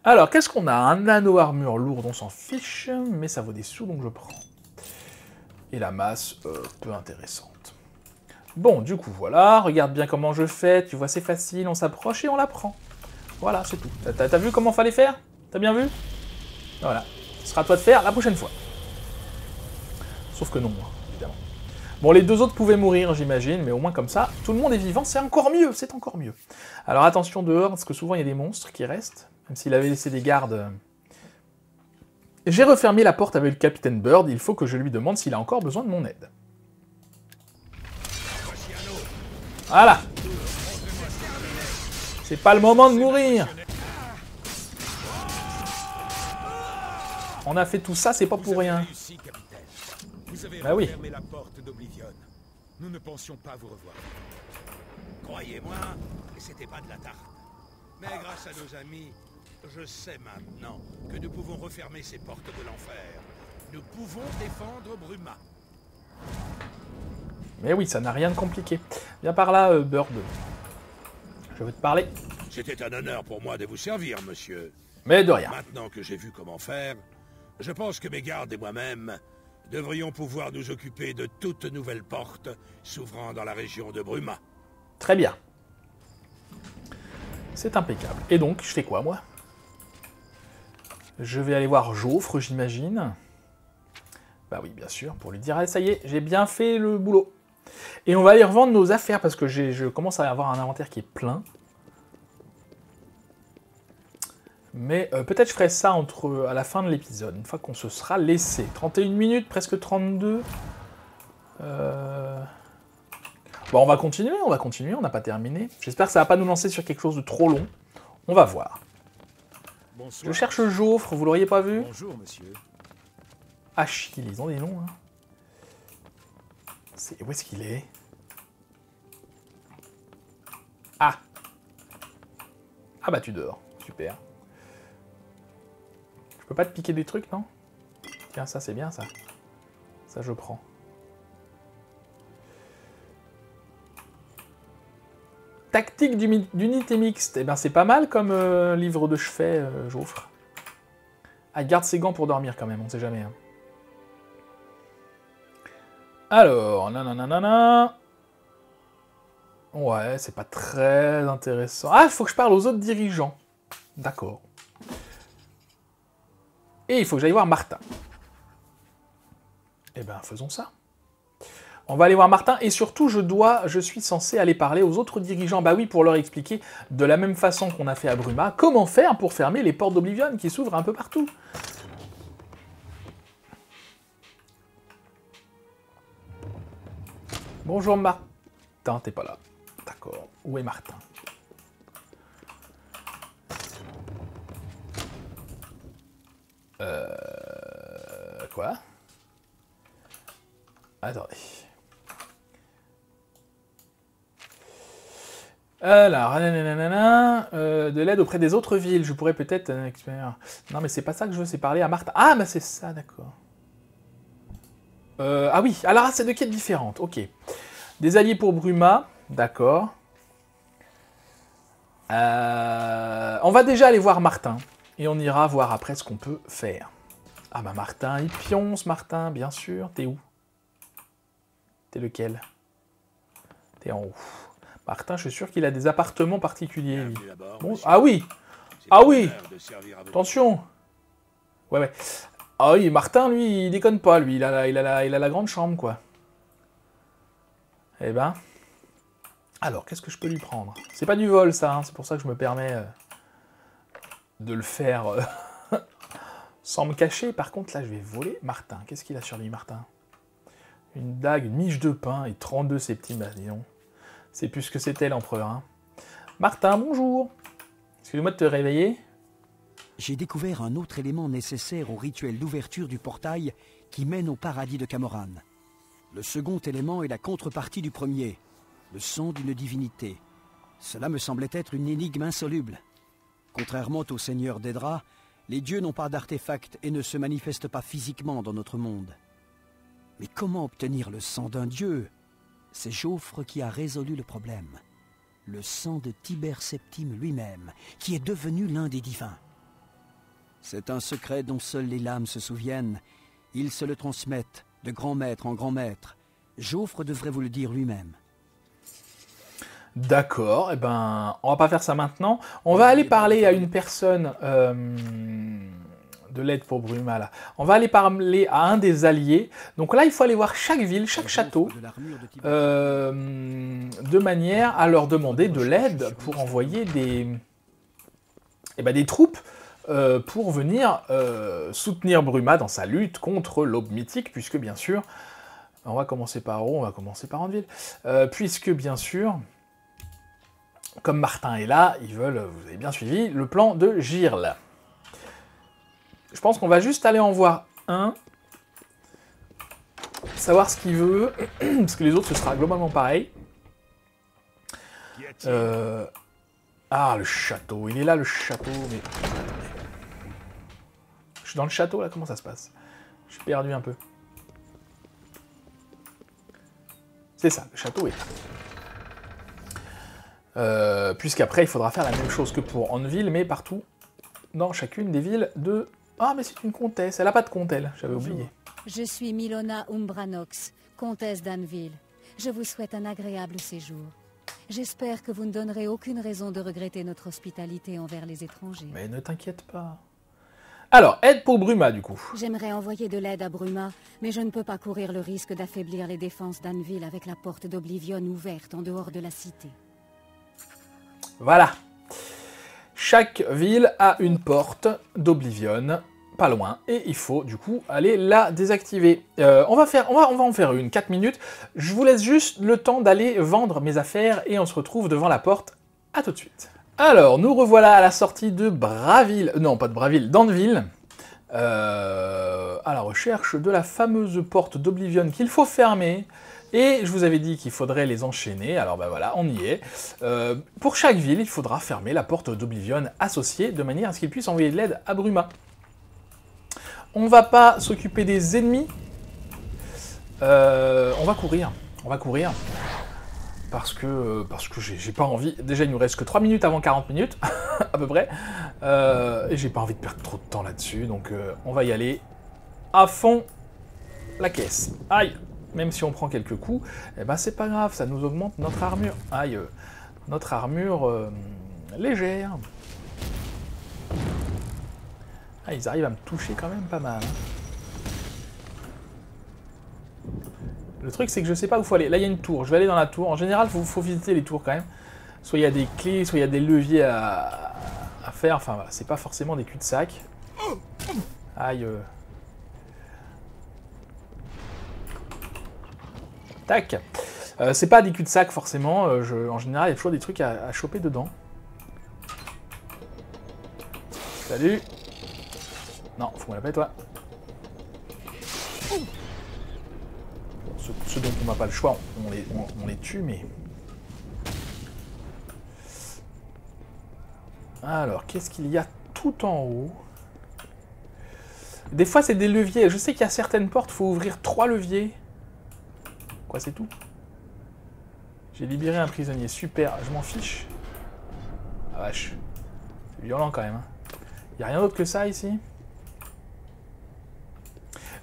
S1: Alors, qu'est-ce qu'on a? Un anneau armure lourde, on s'en fiche, mais ça vaut des sous, donc je prends. Et la masse, peu intéressante. Bon, du coup, voilà, regarde bien comment je fais, tu vois, c'est facile, on s'approche et on la prend. Voilà, c'est tout. T'as vu comment fallait faire? T'as bien vu? Voilà. Ce sera à toi de faire la prochaine fois. Sauf que non, évidemment. Bon, les deux autres pouvaient mourir, j'imagine, mais au moins comme ça, tout le monde est vivant, c'est encore mieux, c'est encore mieux. Alors attention dehors, parce que souvent il y a des monstres qui restent, même s'il avait laissé des gardes. J'ai refermé la porte avec le capitaine Bird, il faut que je lui demande s'il a encore besoin de mon aide. Voilà. C'est pas le moment de mourir. On a fait tout ça, c'est pas pour rien.
S3: Vous avez
S1: Bah oui.
S3: refermé la porte d'Oblivion. Nous ne pensions pas vous revoir.
S2: Croyez-moi, c'était pas de la tarte. Mais grâce à nos amis, je sais maintenant que nous pouvons refermer ces portes de l'enfer. Nous pouvons défendre Bruma.
S1: Mais oui, ça n'a rien de compliqué. Viens par là, Bird. Je veux te parler.
S2: C'était un honneur pour moi de vous servir, monsieur.
S1: Mais de rien.
S2: Maintenant que j'ai vu comment faire, je pense que mes gardes et moi-même devrions pouvoir nous occuper de toute nouvelle porte s'ouvrant dans la région de Bruma.
S1: Très bien. C'est impeccable. Et donc, je fais quoi, moi? Je vais aller voir Joffre, j'imagine. Bah oui, bien sûr, pour lui dire, ah, ça y est, j'ai bien fait le boulot. Et on va aller revendre nos affaires, parce que je commence à avoir un inventaire qui est plein. Mais peut-être je ferai ça à la fin de l'épisode, une fois qu'on se sera laissé. 31 minutes, presque 32. Bon, on va continuer, on n'a pas terminé. J'espère que ça va pas nous lancer sur quelque chose de trop long. On va voir.
S3: Bonsoir.
S1: Je cherche Joffre, vous l'auriez pas vu?
S3: Bonjour, monsieur.
S1: Achille, ils ont des noms, hein. Où est-ce qu'il est? Ah! Ah bah tu dors. Super. Je peux pas te piquer des trucs, non? Tiens, ça c'est bien ça. Ça je prends. Tactique d'unité mixte. Eh ben c'est pas mal comme livre de chevet, Joffre. Ah, garde ses gants pour dormir quand même, on sait jamais. Hein. Alors, nanana. Ouais, c'est pas très intéressant. Ah, il faut que je parle aux autres dirigeants. D'accord. Et il faut que j'aille voir Martin. Eh ben, faisons ça. On va aller voir Martin, et surtout, je suis censé aller parler aux autres dirigeants. Bah oui, pour leur expliquer, de la même façon qu'on a fait à Bruma, comment faire pour fermer les portes d'Oblivion qui s'ouvrent un peu partout. Bonjour Martin, t'es pas là. D'accord, où est Martin? Quoi? Attendez. Alors, de l'aide auprès des autres villes. Je pourrais peut-être... non, mais c'est pas ça que je veux, c'est parler à Martin. Ah, mais c'est ça, d'accord. Ah oui, alors c'est deux quêtes différentes, ok. Des alliés pour Bruma, d'accord. On va déjà aller voir Martin. Et on ira voir après ce qu'on peut faire. Ah bah Martin, il pionce, Martin, bien sûr. T'es où? T'es lequel? T'es en haut. Martin, je suis sûr qu'il a des appartements particuliers, lui. Bon, ah oui! Ah oui! Attention! Ouais, ouais. Ah oui, Martin, lui, il déconne pas, lui. Il a la grande chambre, quoi. Eh ben... Alors, qu'est-ce que je peux lui prendre? C'est pas du vol, ça, hein, c'est pour ça que je me permets de le faire sans me cacher. Par contre, là, je vais voler Martin. Qu'est-ce qu'il a sur lui, Martin? Une dague, une miche de pain et 32 septimes, bah, disons. C'est plus que c'était l'empereur. Hein. Martin, bonjour. Excusez-moi de te réveiller.
S5: J'ai découvert un autre élément nécessaire au rituel d'ouverture du portail qui mène au paradis de Camoran. Le second élément est la contrepartie du premier, le sang d'une divinité. Cela me semblait être une énigme insoluble. Contrairement au Seigneur d'Edra, les dieux n'ont pas d'artefacts et ne se manifestent pas physiquement dans notre monde. Mais comment obtenir le sang d'un dieu? C'est Joffre qui a résolu le problème. Le sang de Tibère Septime lui-même, qui est devenu l'un des divins. C'est un secret dont seules les lames se souviennent. Ils se le transmettent, de grand maître en grand maître. Joffre devrait vous le dire lui-même.
S1: D'accord, eh ben, on va pas faire ça maintenant. On va aller parler à une personne de l'aide pour Bruma, là. On va aller parler à un des alliés. Donc là, il faut aller voir chaque ville, chaque château, de manière à leur demander de l'aide pour envoyer des troupes pour venir soutenir Bruma dans sa lutte contre l'aube mythique, puisque bien sûr, on va commencer par Oro, on va commencer par Andeville, puisque bien sûr, comme Martin est là, ils veulent, vous avez bien suivi, le plan de Girl. Je pense qu'on va juste aller en voir un, savoir ce qu'il veut, parce que les autres, ce sera globalement pareil. Ah, le château, il est là le château, mais... Je suis dans le château, là, comment ça se passe? Je suis perdu un peu. C'est ça, le château est là. Puisqu'après, il faudra faire la même chose que pour Andeville, mais partout, dans chacune des villes de... Ah, mais c'est une comtesse, elle n'a pas de comte, elle, j'avais oublié.
S6: Je suis Milona Umbranox, comtesse d'Andeville. Je vous souhaite un agréable séjour. J'espère que vous ne donnerez aucune raison de regretter notre hospitalité envers les étrangers.
S1: Mais ne t'inquiète pas. Alors, aide pour Bruma, du coup.
S6: J'aimerais envoyer de l'aide à Bruma, mais je ne peux pas courir le risque d'affaiblir les défenses d'Andeville avec la porte d'Oblivion ouverte en dehors de la cité.
S1: Voilà. Chaque ville a une porte d'Oblivion, pas loin, et il faut du coup aller la désactiver. On va en faire une, 4 minutes. Je vous laisse juste le temps d'aller vendre mes affaires et on se retrouve devant la porte. À tout de suite. Alors, nous revoilà à la sortie de Braville, non pas de Braville, d'Andeville, à la recherche de la fameuse porte d'Oblivion qu'il faut fermer. Et je vous avais dit qu'il faudrait les enchaîner, alors ben voilà, on y est. Pour chaque ville, il faudra fermer la porte d'Oblivion associée, de manière à ce qu'il puisse envoyer de l'aide à Bruma. On va pas s'occuper des ennemis. On va courir. Parce que j'ai pas envie. Déjà, il nous reste que 3 minutes avant 40 minutes, à peu près. Et j'ai pas envie de perdre trop de temps là-dessus. Donc, on va y aller à fond la caisse. Aïe! Même si on prend quelques coups, eh ben c'est pas grave, ça nous augmente notre armure. Aïe! Notre armure légère. Ah, ils arrivent à me toucher quand même pas mal. Le truc, c'est que je sais pas où il faut aller. Là, il y a une tour. Je vais aller dans la tour. En général, il faut visiter les tours quand même. Soit il y a des clés, soit il y a des leviers à faire. Enfin, voilà, c'est pas forcément des cul-de-sac. Aïe. Tac. C'est pas des cul-de-sac forcément. En général, il y a toujours des trucs à choper dedans. Salut. Non, faut me la paix, toi. Ceux dont on n'a pas le choix, on les tue, mais... Alors, qu'est-ce qu'il y a tout en haut? Des fois, c'est des leviers. Je sais qu'il y a certaines portes, il faut ouvrir 3 leviers. Quoi, c'est tout? J'ai libéré un prisonnier. Super, je m'en fiche. Ah vache. C'est violent quand même. Il n'y a rien d'autre que ça ici?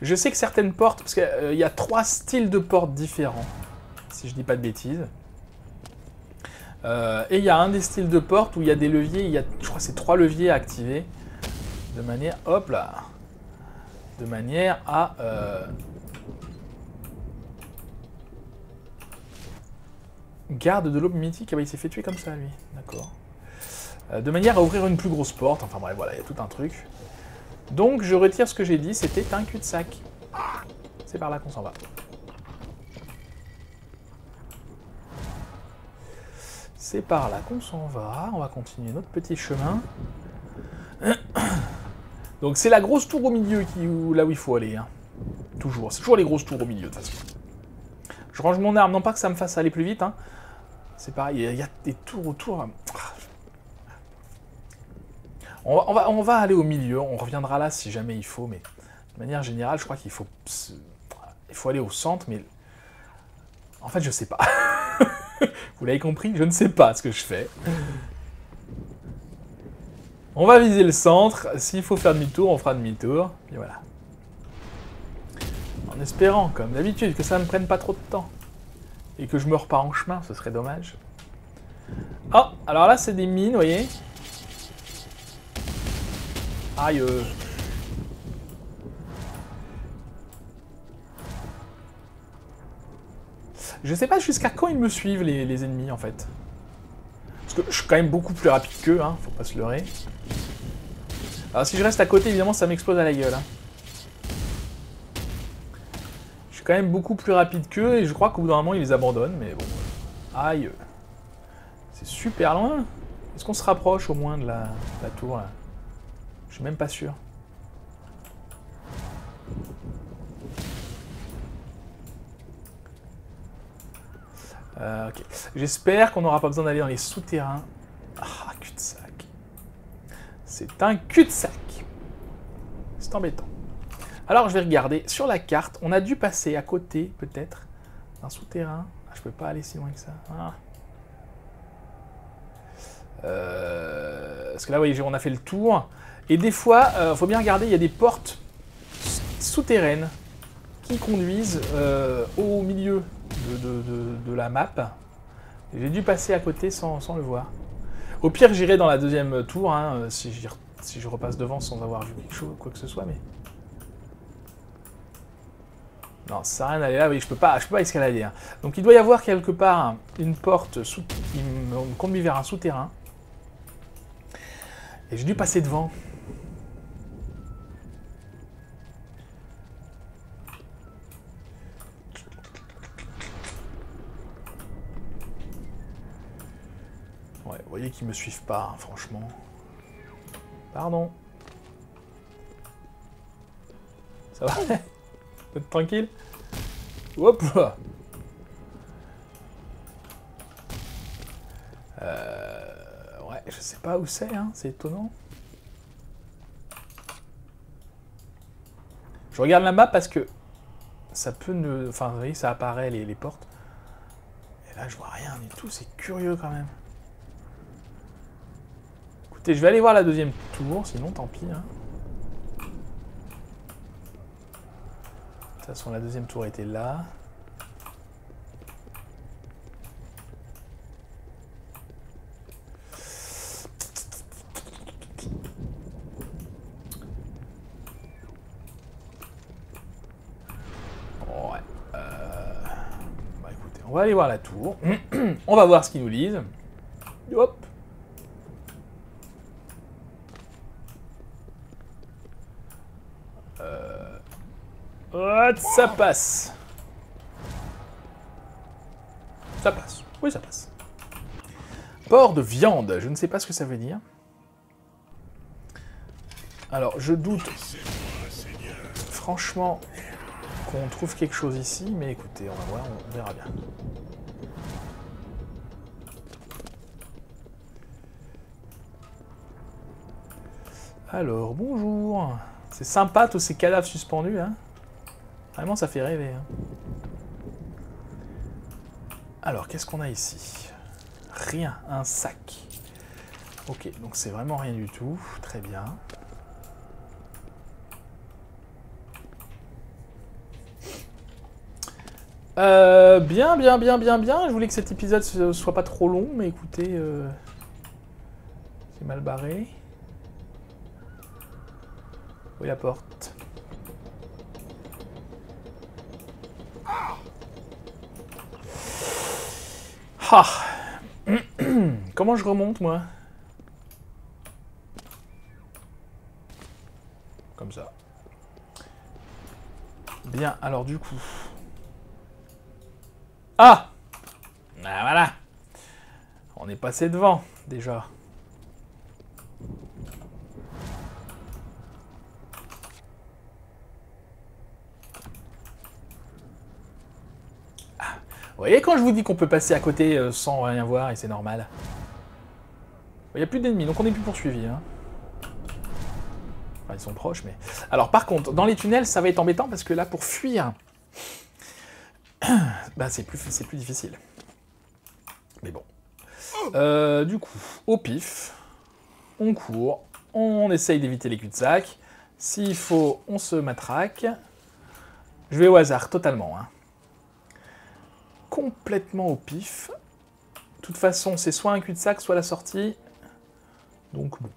S1: Je sais que certaines portes, parce qu'il y a 3 styles de portes différents, si je dis pas de bêtises. Et il y a un des styles de portes où il y a des leviers, je crois que c'est 3 leviers à activer, de manière, hop là, de manière à... Garde de l'aube mythique, ah bah il s'est fait tuer comme ça lui, d'accord. De manière à ouvrir une plus grosse porte, enfin bref, voilà, il y a tout un truc. Donc je retire ce que j'ai dit, c'était un cul-de-sac. C'est par là qu'on s'en va. C'est par là qu'on s'en va, on va continuer notre petit chemin. Donc c'est la grosse tour au milieu là où il faut aller. Hein. Toujours, c'est toujours les grosses tours au milieu de toute façon. Je range mon arme, non pas que ça me fasse aller plus vite. Hein. C'est pareil, il y a des tours autour. On va aller au milieu, on reviendra là si jamais il faut, mais de manière générale, je crois qu'il faut aller au centre, mais en fait, je sais pas. Vous l'avez compris, je ne sais pas ce que je fais. On va viser le centre, s'il faut faire demi-tour, on fera demi-tour, et voilà. En espérant, comme d'habitude, que ça ne prenne pas trop de temps, et que je me repars en chemin, ce serait dommage. Oh, alors là, c'est des mines, vous voyez. Aïe. Je sais pas jusqu'à quand ils me suivent les ennemis en fait. Parce que je suis quand même beaucoup plus rapide qu'eux, hein, faut pas se leurrer. Alors si je reste à côté, évidemment ça m'explose à la gueule. Hein. Je suis quand même beaucoup plus rapide qu'eux et je crois qu'au bout d'un moment ils les abandonnent, mais bon. Aïe. C'est super loin. Est-ce qu'on se rapproche au moins de la tour là? Je suis même pas sûr. Ok. J'espère qu'on n'aura pas besoin d'aller dans les souterrains. Ah, cul-de-sac. C'est un cul-de-sac. C'est embêtant. Alors, je vais regarder. Sur la carte, on a dû passer à côté, peut-être, d'un souterrain. Ah, je peux pas aller si loin que ça. Ah. Parce que là, oui, on a fait le tour. Et des fois, il faut bien regarder, il y a des portes souterraines qui conduisent au milieu de la map. J'ai dû passer à côté sans le voir. Au pire, j'irai dans la deuxième tour, hein, si je repasse devant sans avoir vu quelque chose, quoi que ce soit, mais... Non, ça sert à rien d'aller là, oui, je peux pas escalader. Hein. Donc il doit y avoir quelque part une porte qui me conduit vers un souterrain. Et j'ai dû passer devant. Ouais, vous voyez qu'ils me suivent pas, hein, franchement. Pardon. Ça va? Vous êtes tranquille? Hop là. je sais pas où c'est, hein, c'est étonnant. Je regarde la map parce que ça peut ne... Enfin, vous voyez, ça apparaît les portes. Et là, je vois rien du tout, c'est curieux quand même. Écoutez, je vais aller voir la deuxième tour, sinon tant pis. Hein. De toute façon, la deuxième tour était là. Ouais. Bah écoutez, on va aller voir la tour. On va voir ce qu'ils nous lisent. Hop. Ça passe. Ça passe. Oui, ça passe. Port de viande. Je ne sais pas ce que ça veut dire. Alors, je doute franchement qu'on trouve quelque chose ici, mais écoutez, on va voir, on verra bien. Alors, bonjour. C'est sympa tous ces cadavres suspendus, hein. Vraiment, ça fait rêver. Hein. Alors, qu'est-ce qu'on a ici? Rien, un sac. Ok, donc c'est vraiment rien du tout. Très bien. Bien. Je voulais que cet épisode ne soit pas trop long, mais écoutez, c'est mal barré. Où est la porte? Ah. Comment je remonte, moi? Comme ça. Bien, alors du coup... Ah! Ah, voilà! On est passé devant, déjà. Vous voyez quand je vous dis qu'on peut passer à côté sans rien voir, et c'est normal. Il n'y a plus d'ennemis, donc on n'est plus poursuivi. Hein. Enfin, ils sont proches, mais... Alors par contre, dans les tunnels, ça va être embêtant, parce que là, pour fuir, bah, c'est plus difficile. Mais bon. Du coup, au pif, on court, on essaye d'éviter les cul-de-sac. S'il faut, on se matraque. Je vais au hasard, totalement. Hein. Complètement au pif. De toute façon, c'est soit un cul-de-sac, soit la sortie. Donc bon.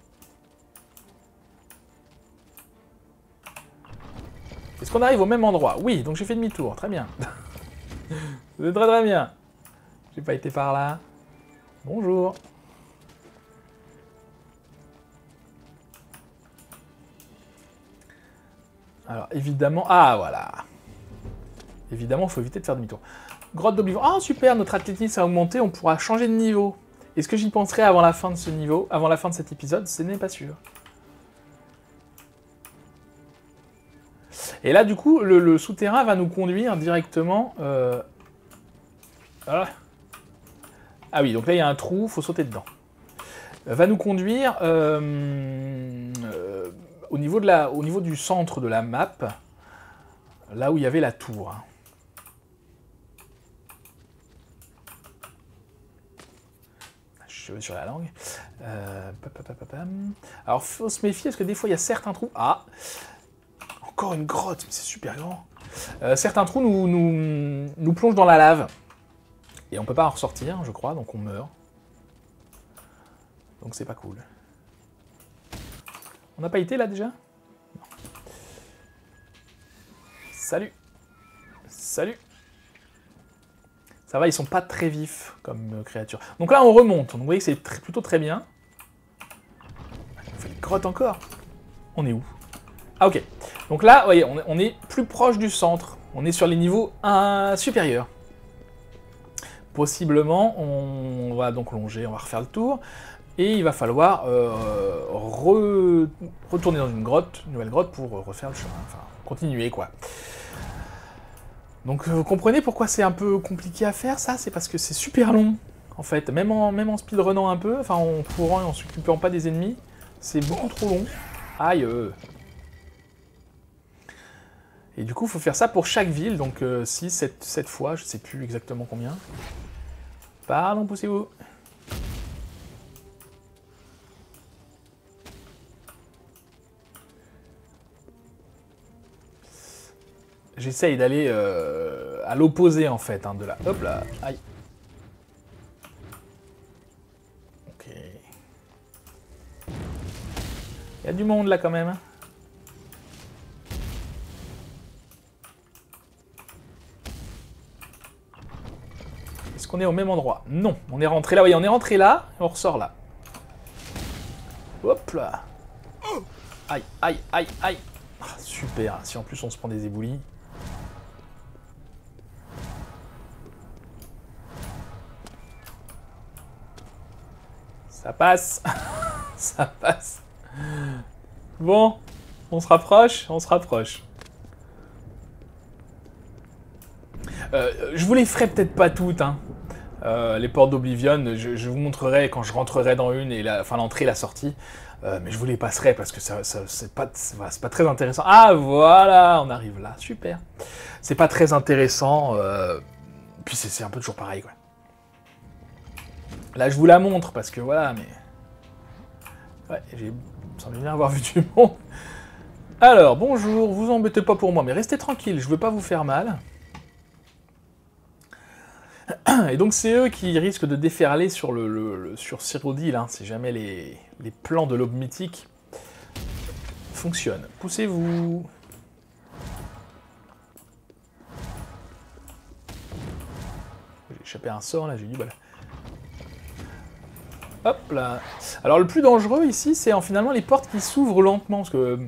S1: Est-ce qu'on arrive au même endroit? Oui, donc j'ai fait demi-tour. Très bien. C'est très très bien. J'ai pas été par là. Bonjour. Alors, évidemment... Ah, voilà. Évidemment, il faut éviter de faire demi-tour. Grotte d'Oblivion. Ah, super, notre athlétisme a augmenté, on pourra changer de niveau. Est-ce que j'y penserai avant la fin de ce niveau, avant la fin de cet épisode? Ce n'est pas sûr. Et là, du coup, le souterrain va nous conduire directement... Ah oui, donc là, il y a un trou, il faut sauter dedans. Va nous conduire au niveau du centre de la map, là où il y avait la tour. Sur la langue. Alors, faut se méfier parce que des fois, il y a certains trous. Ah, encore une grotte, mais c'est super grand. Certains trous nous plongent dans la lave. Et on peut pas en ressortir, je crois, donc on meurt. Donc c'est pas cool. On n'a pas été là déjà? Non. Salut. Salut. Ça va, ils sont pas très vifs comme créatures. Donc là, on remonte. Donc vous voyez que c'est plutôt très bien. On fait une grotte encore. On est où? Ah, ok. Donc là, vous voyez, on est plus proche du centre. On est sur les niveaux supérieurs. Possiblement, on va donc longer, on va refaire le tour. Et il va falloir retourner dans une grotte, une nouvelle grotte, pour refaire le chemin. Enfin, continuer, quoi. Donc vous comprenez pourquoi c'est un peu compliqué à faire, ça? C'est parce que c'est super long. En fait, même en speedrunnant un peu, enfin en courant et en s'occupant pas des ennemis, c'est beaucoup trop long. Aïe. Et du coup, il faut faire ça pour chaque ville, donc 6, 7 fois, je sais plus exactement combien. Pardon, poussez-vous. J'essaye d'aller à l'opposé en fait, hein, de la... Hop là, aïe. Ok. Il y a du monde là quand même. Est-ce qu'on est au même endroit? Non, on est rentré là, oui, on est rentré là, et on ressort là. Hop là. Aïe, aïe, aïe, aïe. Ah, super, si en plus on se prend des éboulis. Ça passe. Ça passe. Bon, on se rapproche, on se rapproche. Je vous les ferai peut-être pas toutes, hein. Les portes d'Oblivion, je vous montrerai quand je rentrerai dans une, et enfin l'entrée et la sortie. Mais je vous les passerai parce que c'est pas très intéressant. Ah voilà, on arrive là, super. C'est pas très intéressant, puis c'est un peu toujours pareil, quoi. Là, je vous la montre parce que voilà, mais... Ouais, j'ai semblé bien avoir vu du monde. Alors, bonjour, vous embêtez pas pour moi, mais restez tranquille, je veux pas vous faire mal. Et donc, c'est eux qui risquent de déferler sur sur Cyrodiil, hein, si jamais les plans de l'aube mythique fonctionnent. Poussez-vous. J'ai échappé à un sort, là, j'ai du bol. Hop là. Alors le plus dangereux ici, c'est finalement les portes qui s'ouvrent lentement, parce que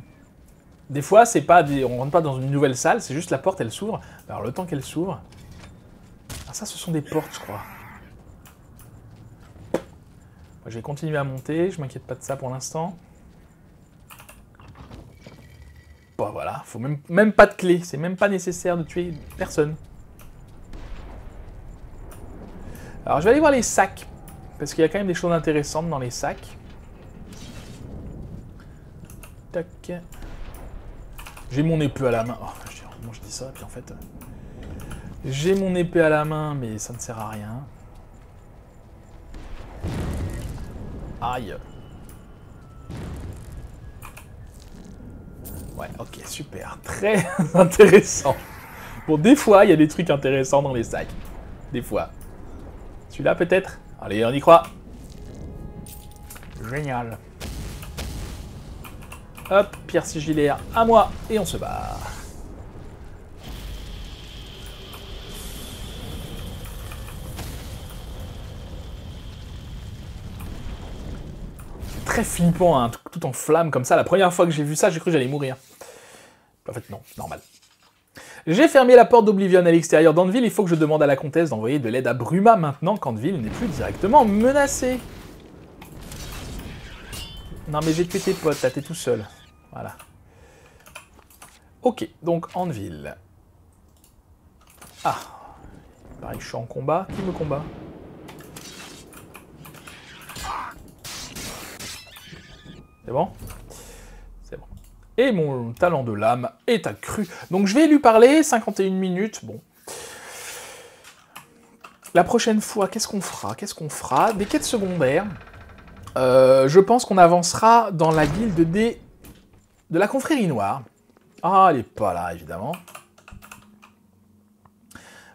S1: des fois, c'est pas on rentre pas dans une nouvelle salle, c'est juste la porte, elle s'ouvre. Alors le temps qu'elle s'ouvre... Ah ça, ce sont des portes, je crois. Moi, je vais continuer à monter, je m'inquiète pas de ça pour l'instant. Bon voilà, faut même pas de clé, c'est même pas nécessaire de tuer personne. Alors je vais aller voir les sacs. Parce qu'il y a quand même des choses intéressantes dans les sacs. Tac. J'ai mon épée à la main. Oh, je dis ça, puis en fait... J'ai mon épée à la main, mais ça ne sert à rien. Aïe. Ouais, ok, super. Très intéressant. Bon, des fois, il y a des trucs intéressants dans les sacs. Des fois. Celui-là, peut-être? Allez, on y croit. Génial. Hop, pierre sigillaire à moi, et on se barre. C'est très flippant, hein, tout en flammes comme ça. La première fois que j'ai vu ça, j'ai cru que j'allais mourir. En fait, non, normal. J'ai fermé la porte d'Oblivion à l'extérieur d'Andville. Il faut que je demande à la comtesse d'envoyer de l'aide à Bruma maintenant qu'Andville n'est plus directement menacée. Non mais j'ai tué tes potes, là, t'es tout seul. Voilà. Ok, donc Andville. Ah. Pareil, je suis en combat. Qui me combat? C'est bon? C'est bon. Et mon talent de lame est accru. Donc je vais lui parler, 51 minutes, bon. La prochaine fois, qu'est-ce qu'on fera? Qu'est-ce qu'on fera? Des quêtes secondaires. Je pense qu'on avancera dans la guilde de la confrérie noire. Ah, elle n'est pas là, évidemment.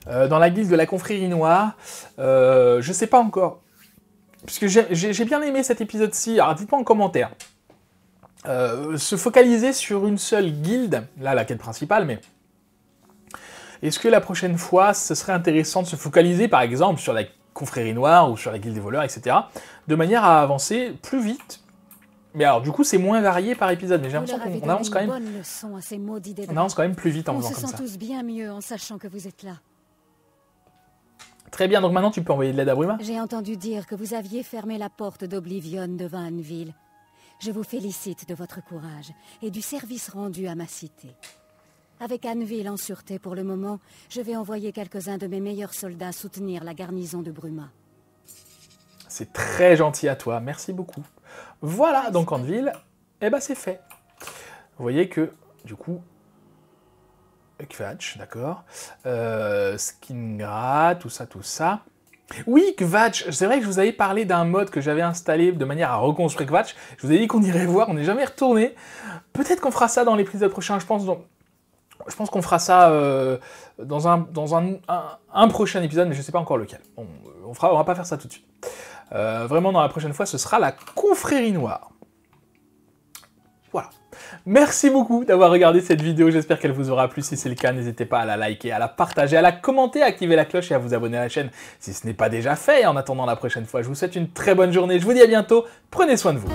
S1: Dans la guilde de la confrérie noire, je sais pas encore. Puisque j'ai bien aimé cet épisode-ci. Alors, dites-moi en commentaire. Se focaliser sur une seule guilde, là, la quête principale, mais... Est-ce que la prochaine fois, ce serait intéressant de se focaliser, par exemple, sur la confrérie noire ou sur la guilde des voleurs, etc., de manière à avancer plus vite. Mais alors, du coup, c'est moins varié par épisode, mais j'ai l'impression qu'on avance quand même... On avance quand même plus vite en faisant comme ça.
S6: On se sent tous bien mieux en sachant que vous êtes là.
S1: Très bien, donc maintenant tu peux envoyer de l'aide à Bruma.
S6: J'ai entendu dire que vous aviez fermé la porte d'Oblivion devant Andville. Je vous félicite de votre courage et du service rendu à ma cité. Avec Andville en sûreté pour le moment, je vais envoyer quelques-uns de mes meilleurs soldats soutenir la garnison de Bruma.
S1: C'est très gentil à toi, merci beaucoup. Voilà, donc Andeville, eh ben c'est fait. Vous voyez que, du coup, Kvatch, d'accord. Skingra, tout ça. Oui, Kvatch, c'est vrai que je vous avais parlé d'un mode que j'avais installé de manière à reconstruire Kvatch. Je vous avais dit qu'on irait voir, on n'est jamais retourné. Peut-être qu'on fera ça dans l'épisode prochain, je pense qu'on fera ça dans un prochain épisode, mais je ne sais pas encore lequel. On va pas faire ça tout de suite. Vraiment, dans la prochaine fois, ce sera la confrérie noire. Voilà. Merci beaucoup d'avoir regardé cette vidéo, j'espère qu'elle vous aura plu. Si c'est le cas, n'hésitez pas à la liker, à la partager, à la commenter, à activer la cloche et à vous abonner à la chaîne si ce n'est pas déjà fait. En attendant la prochaine fois, je vous souhaite une très bonne journée, je vous dis à bientôt, prenez soin de vous.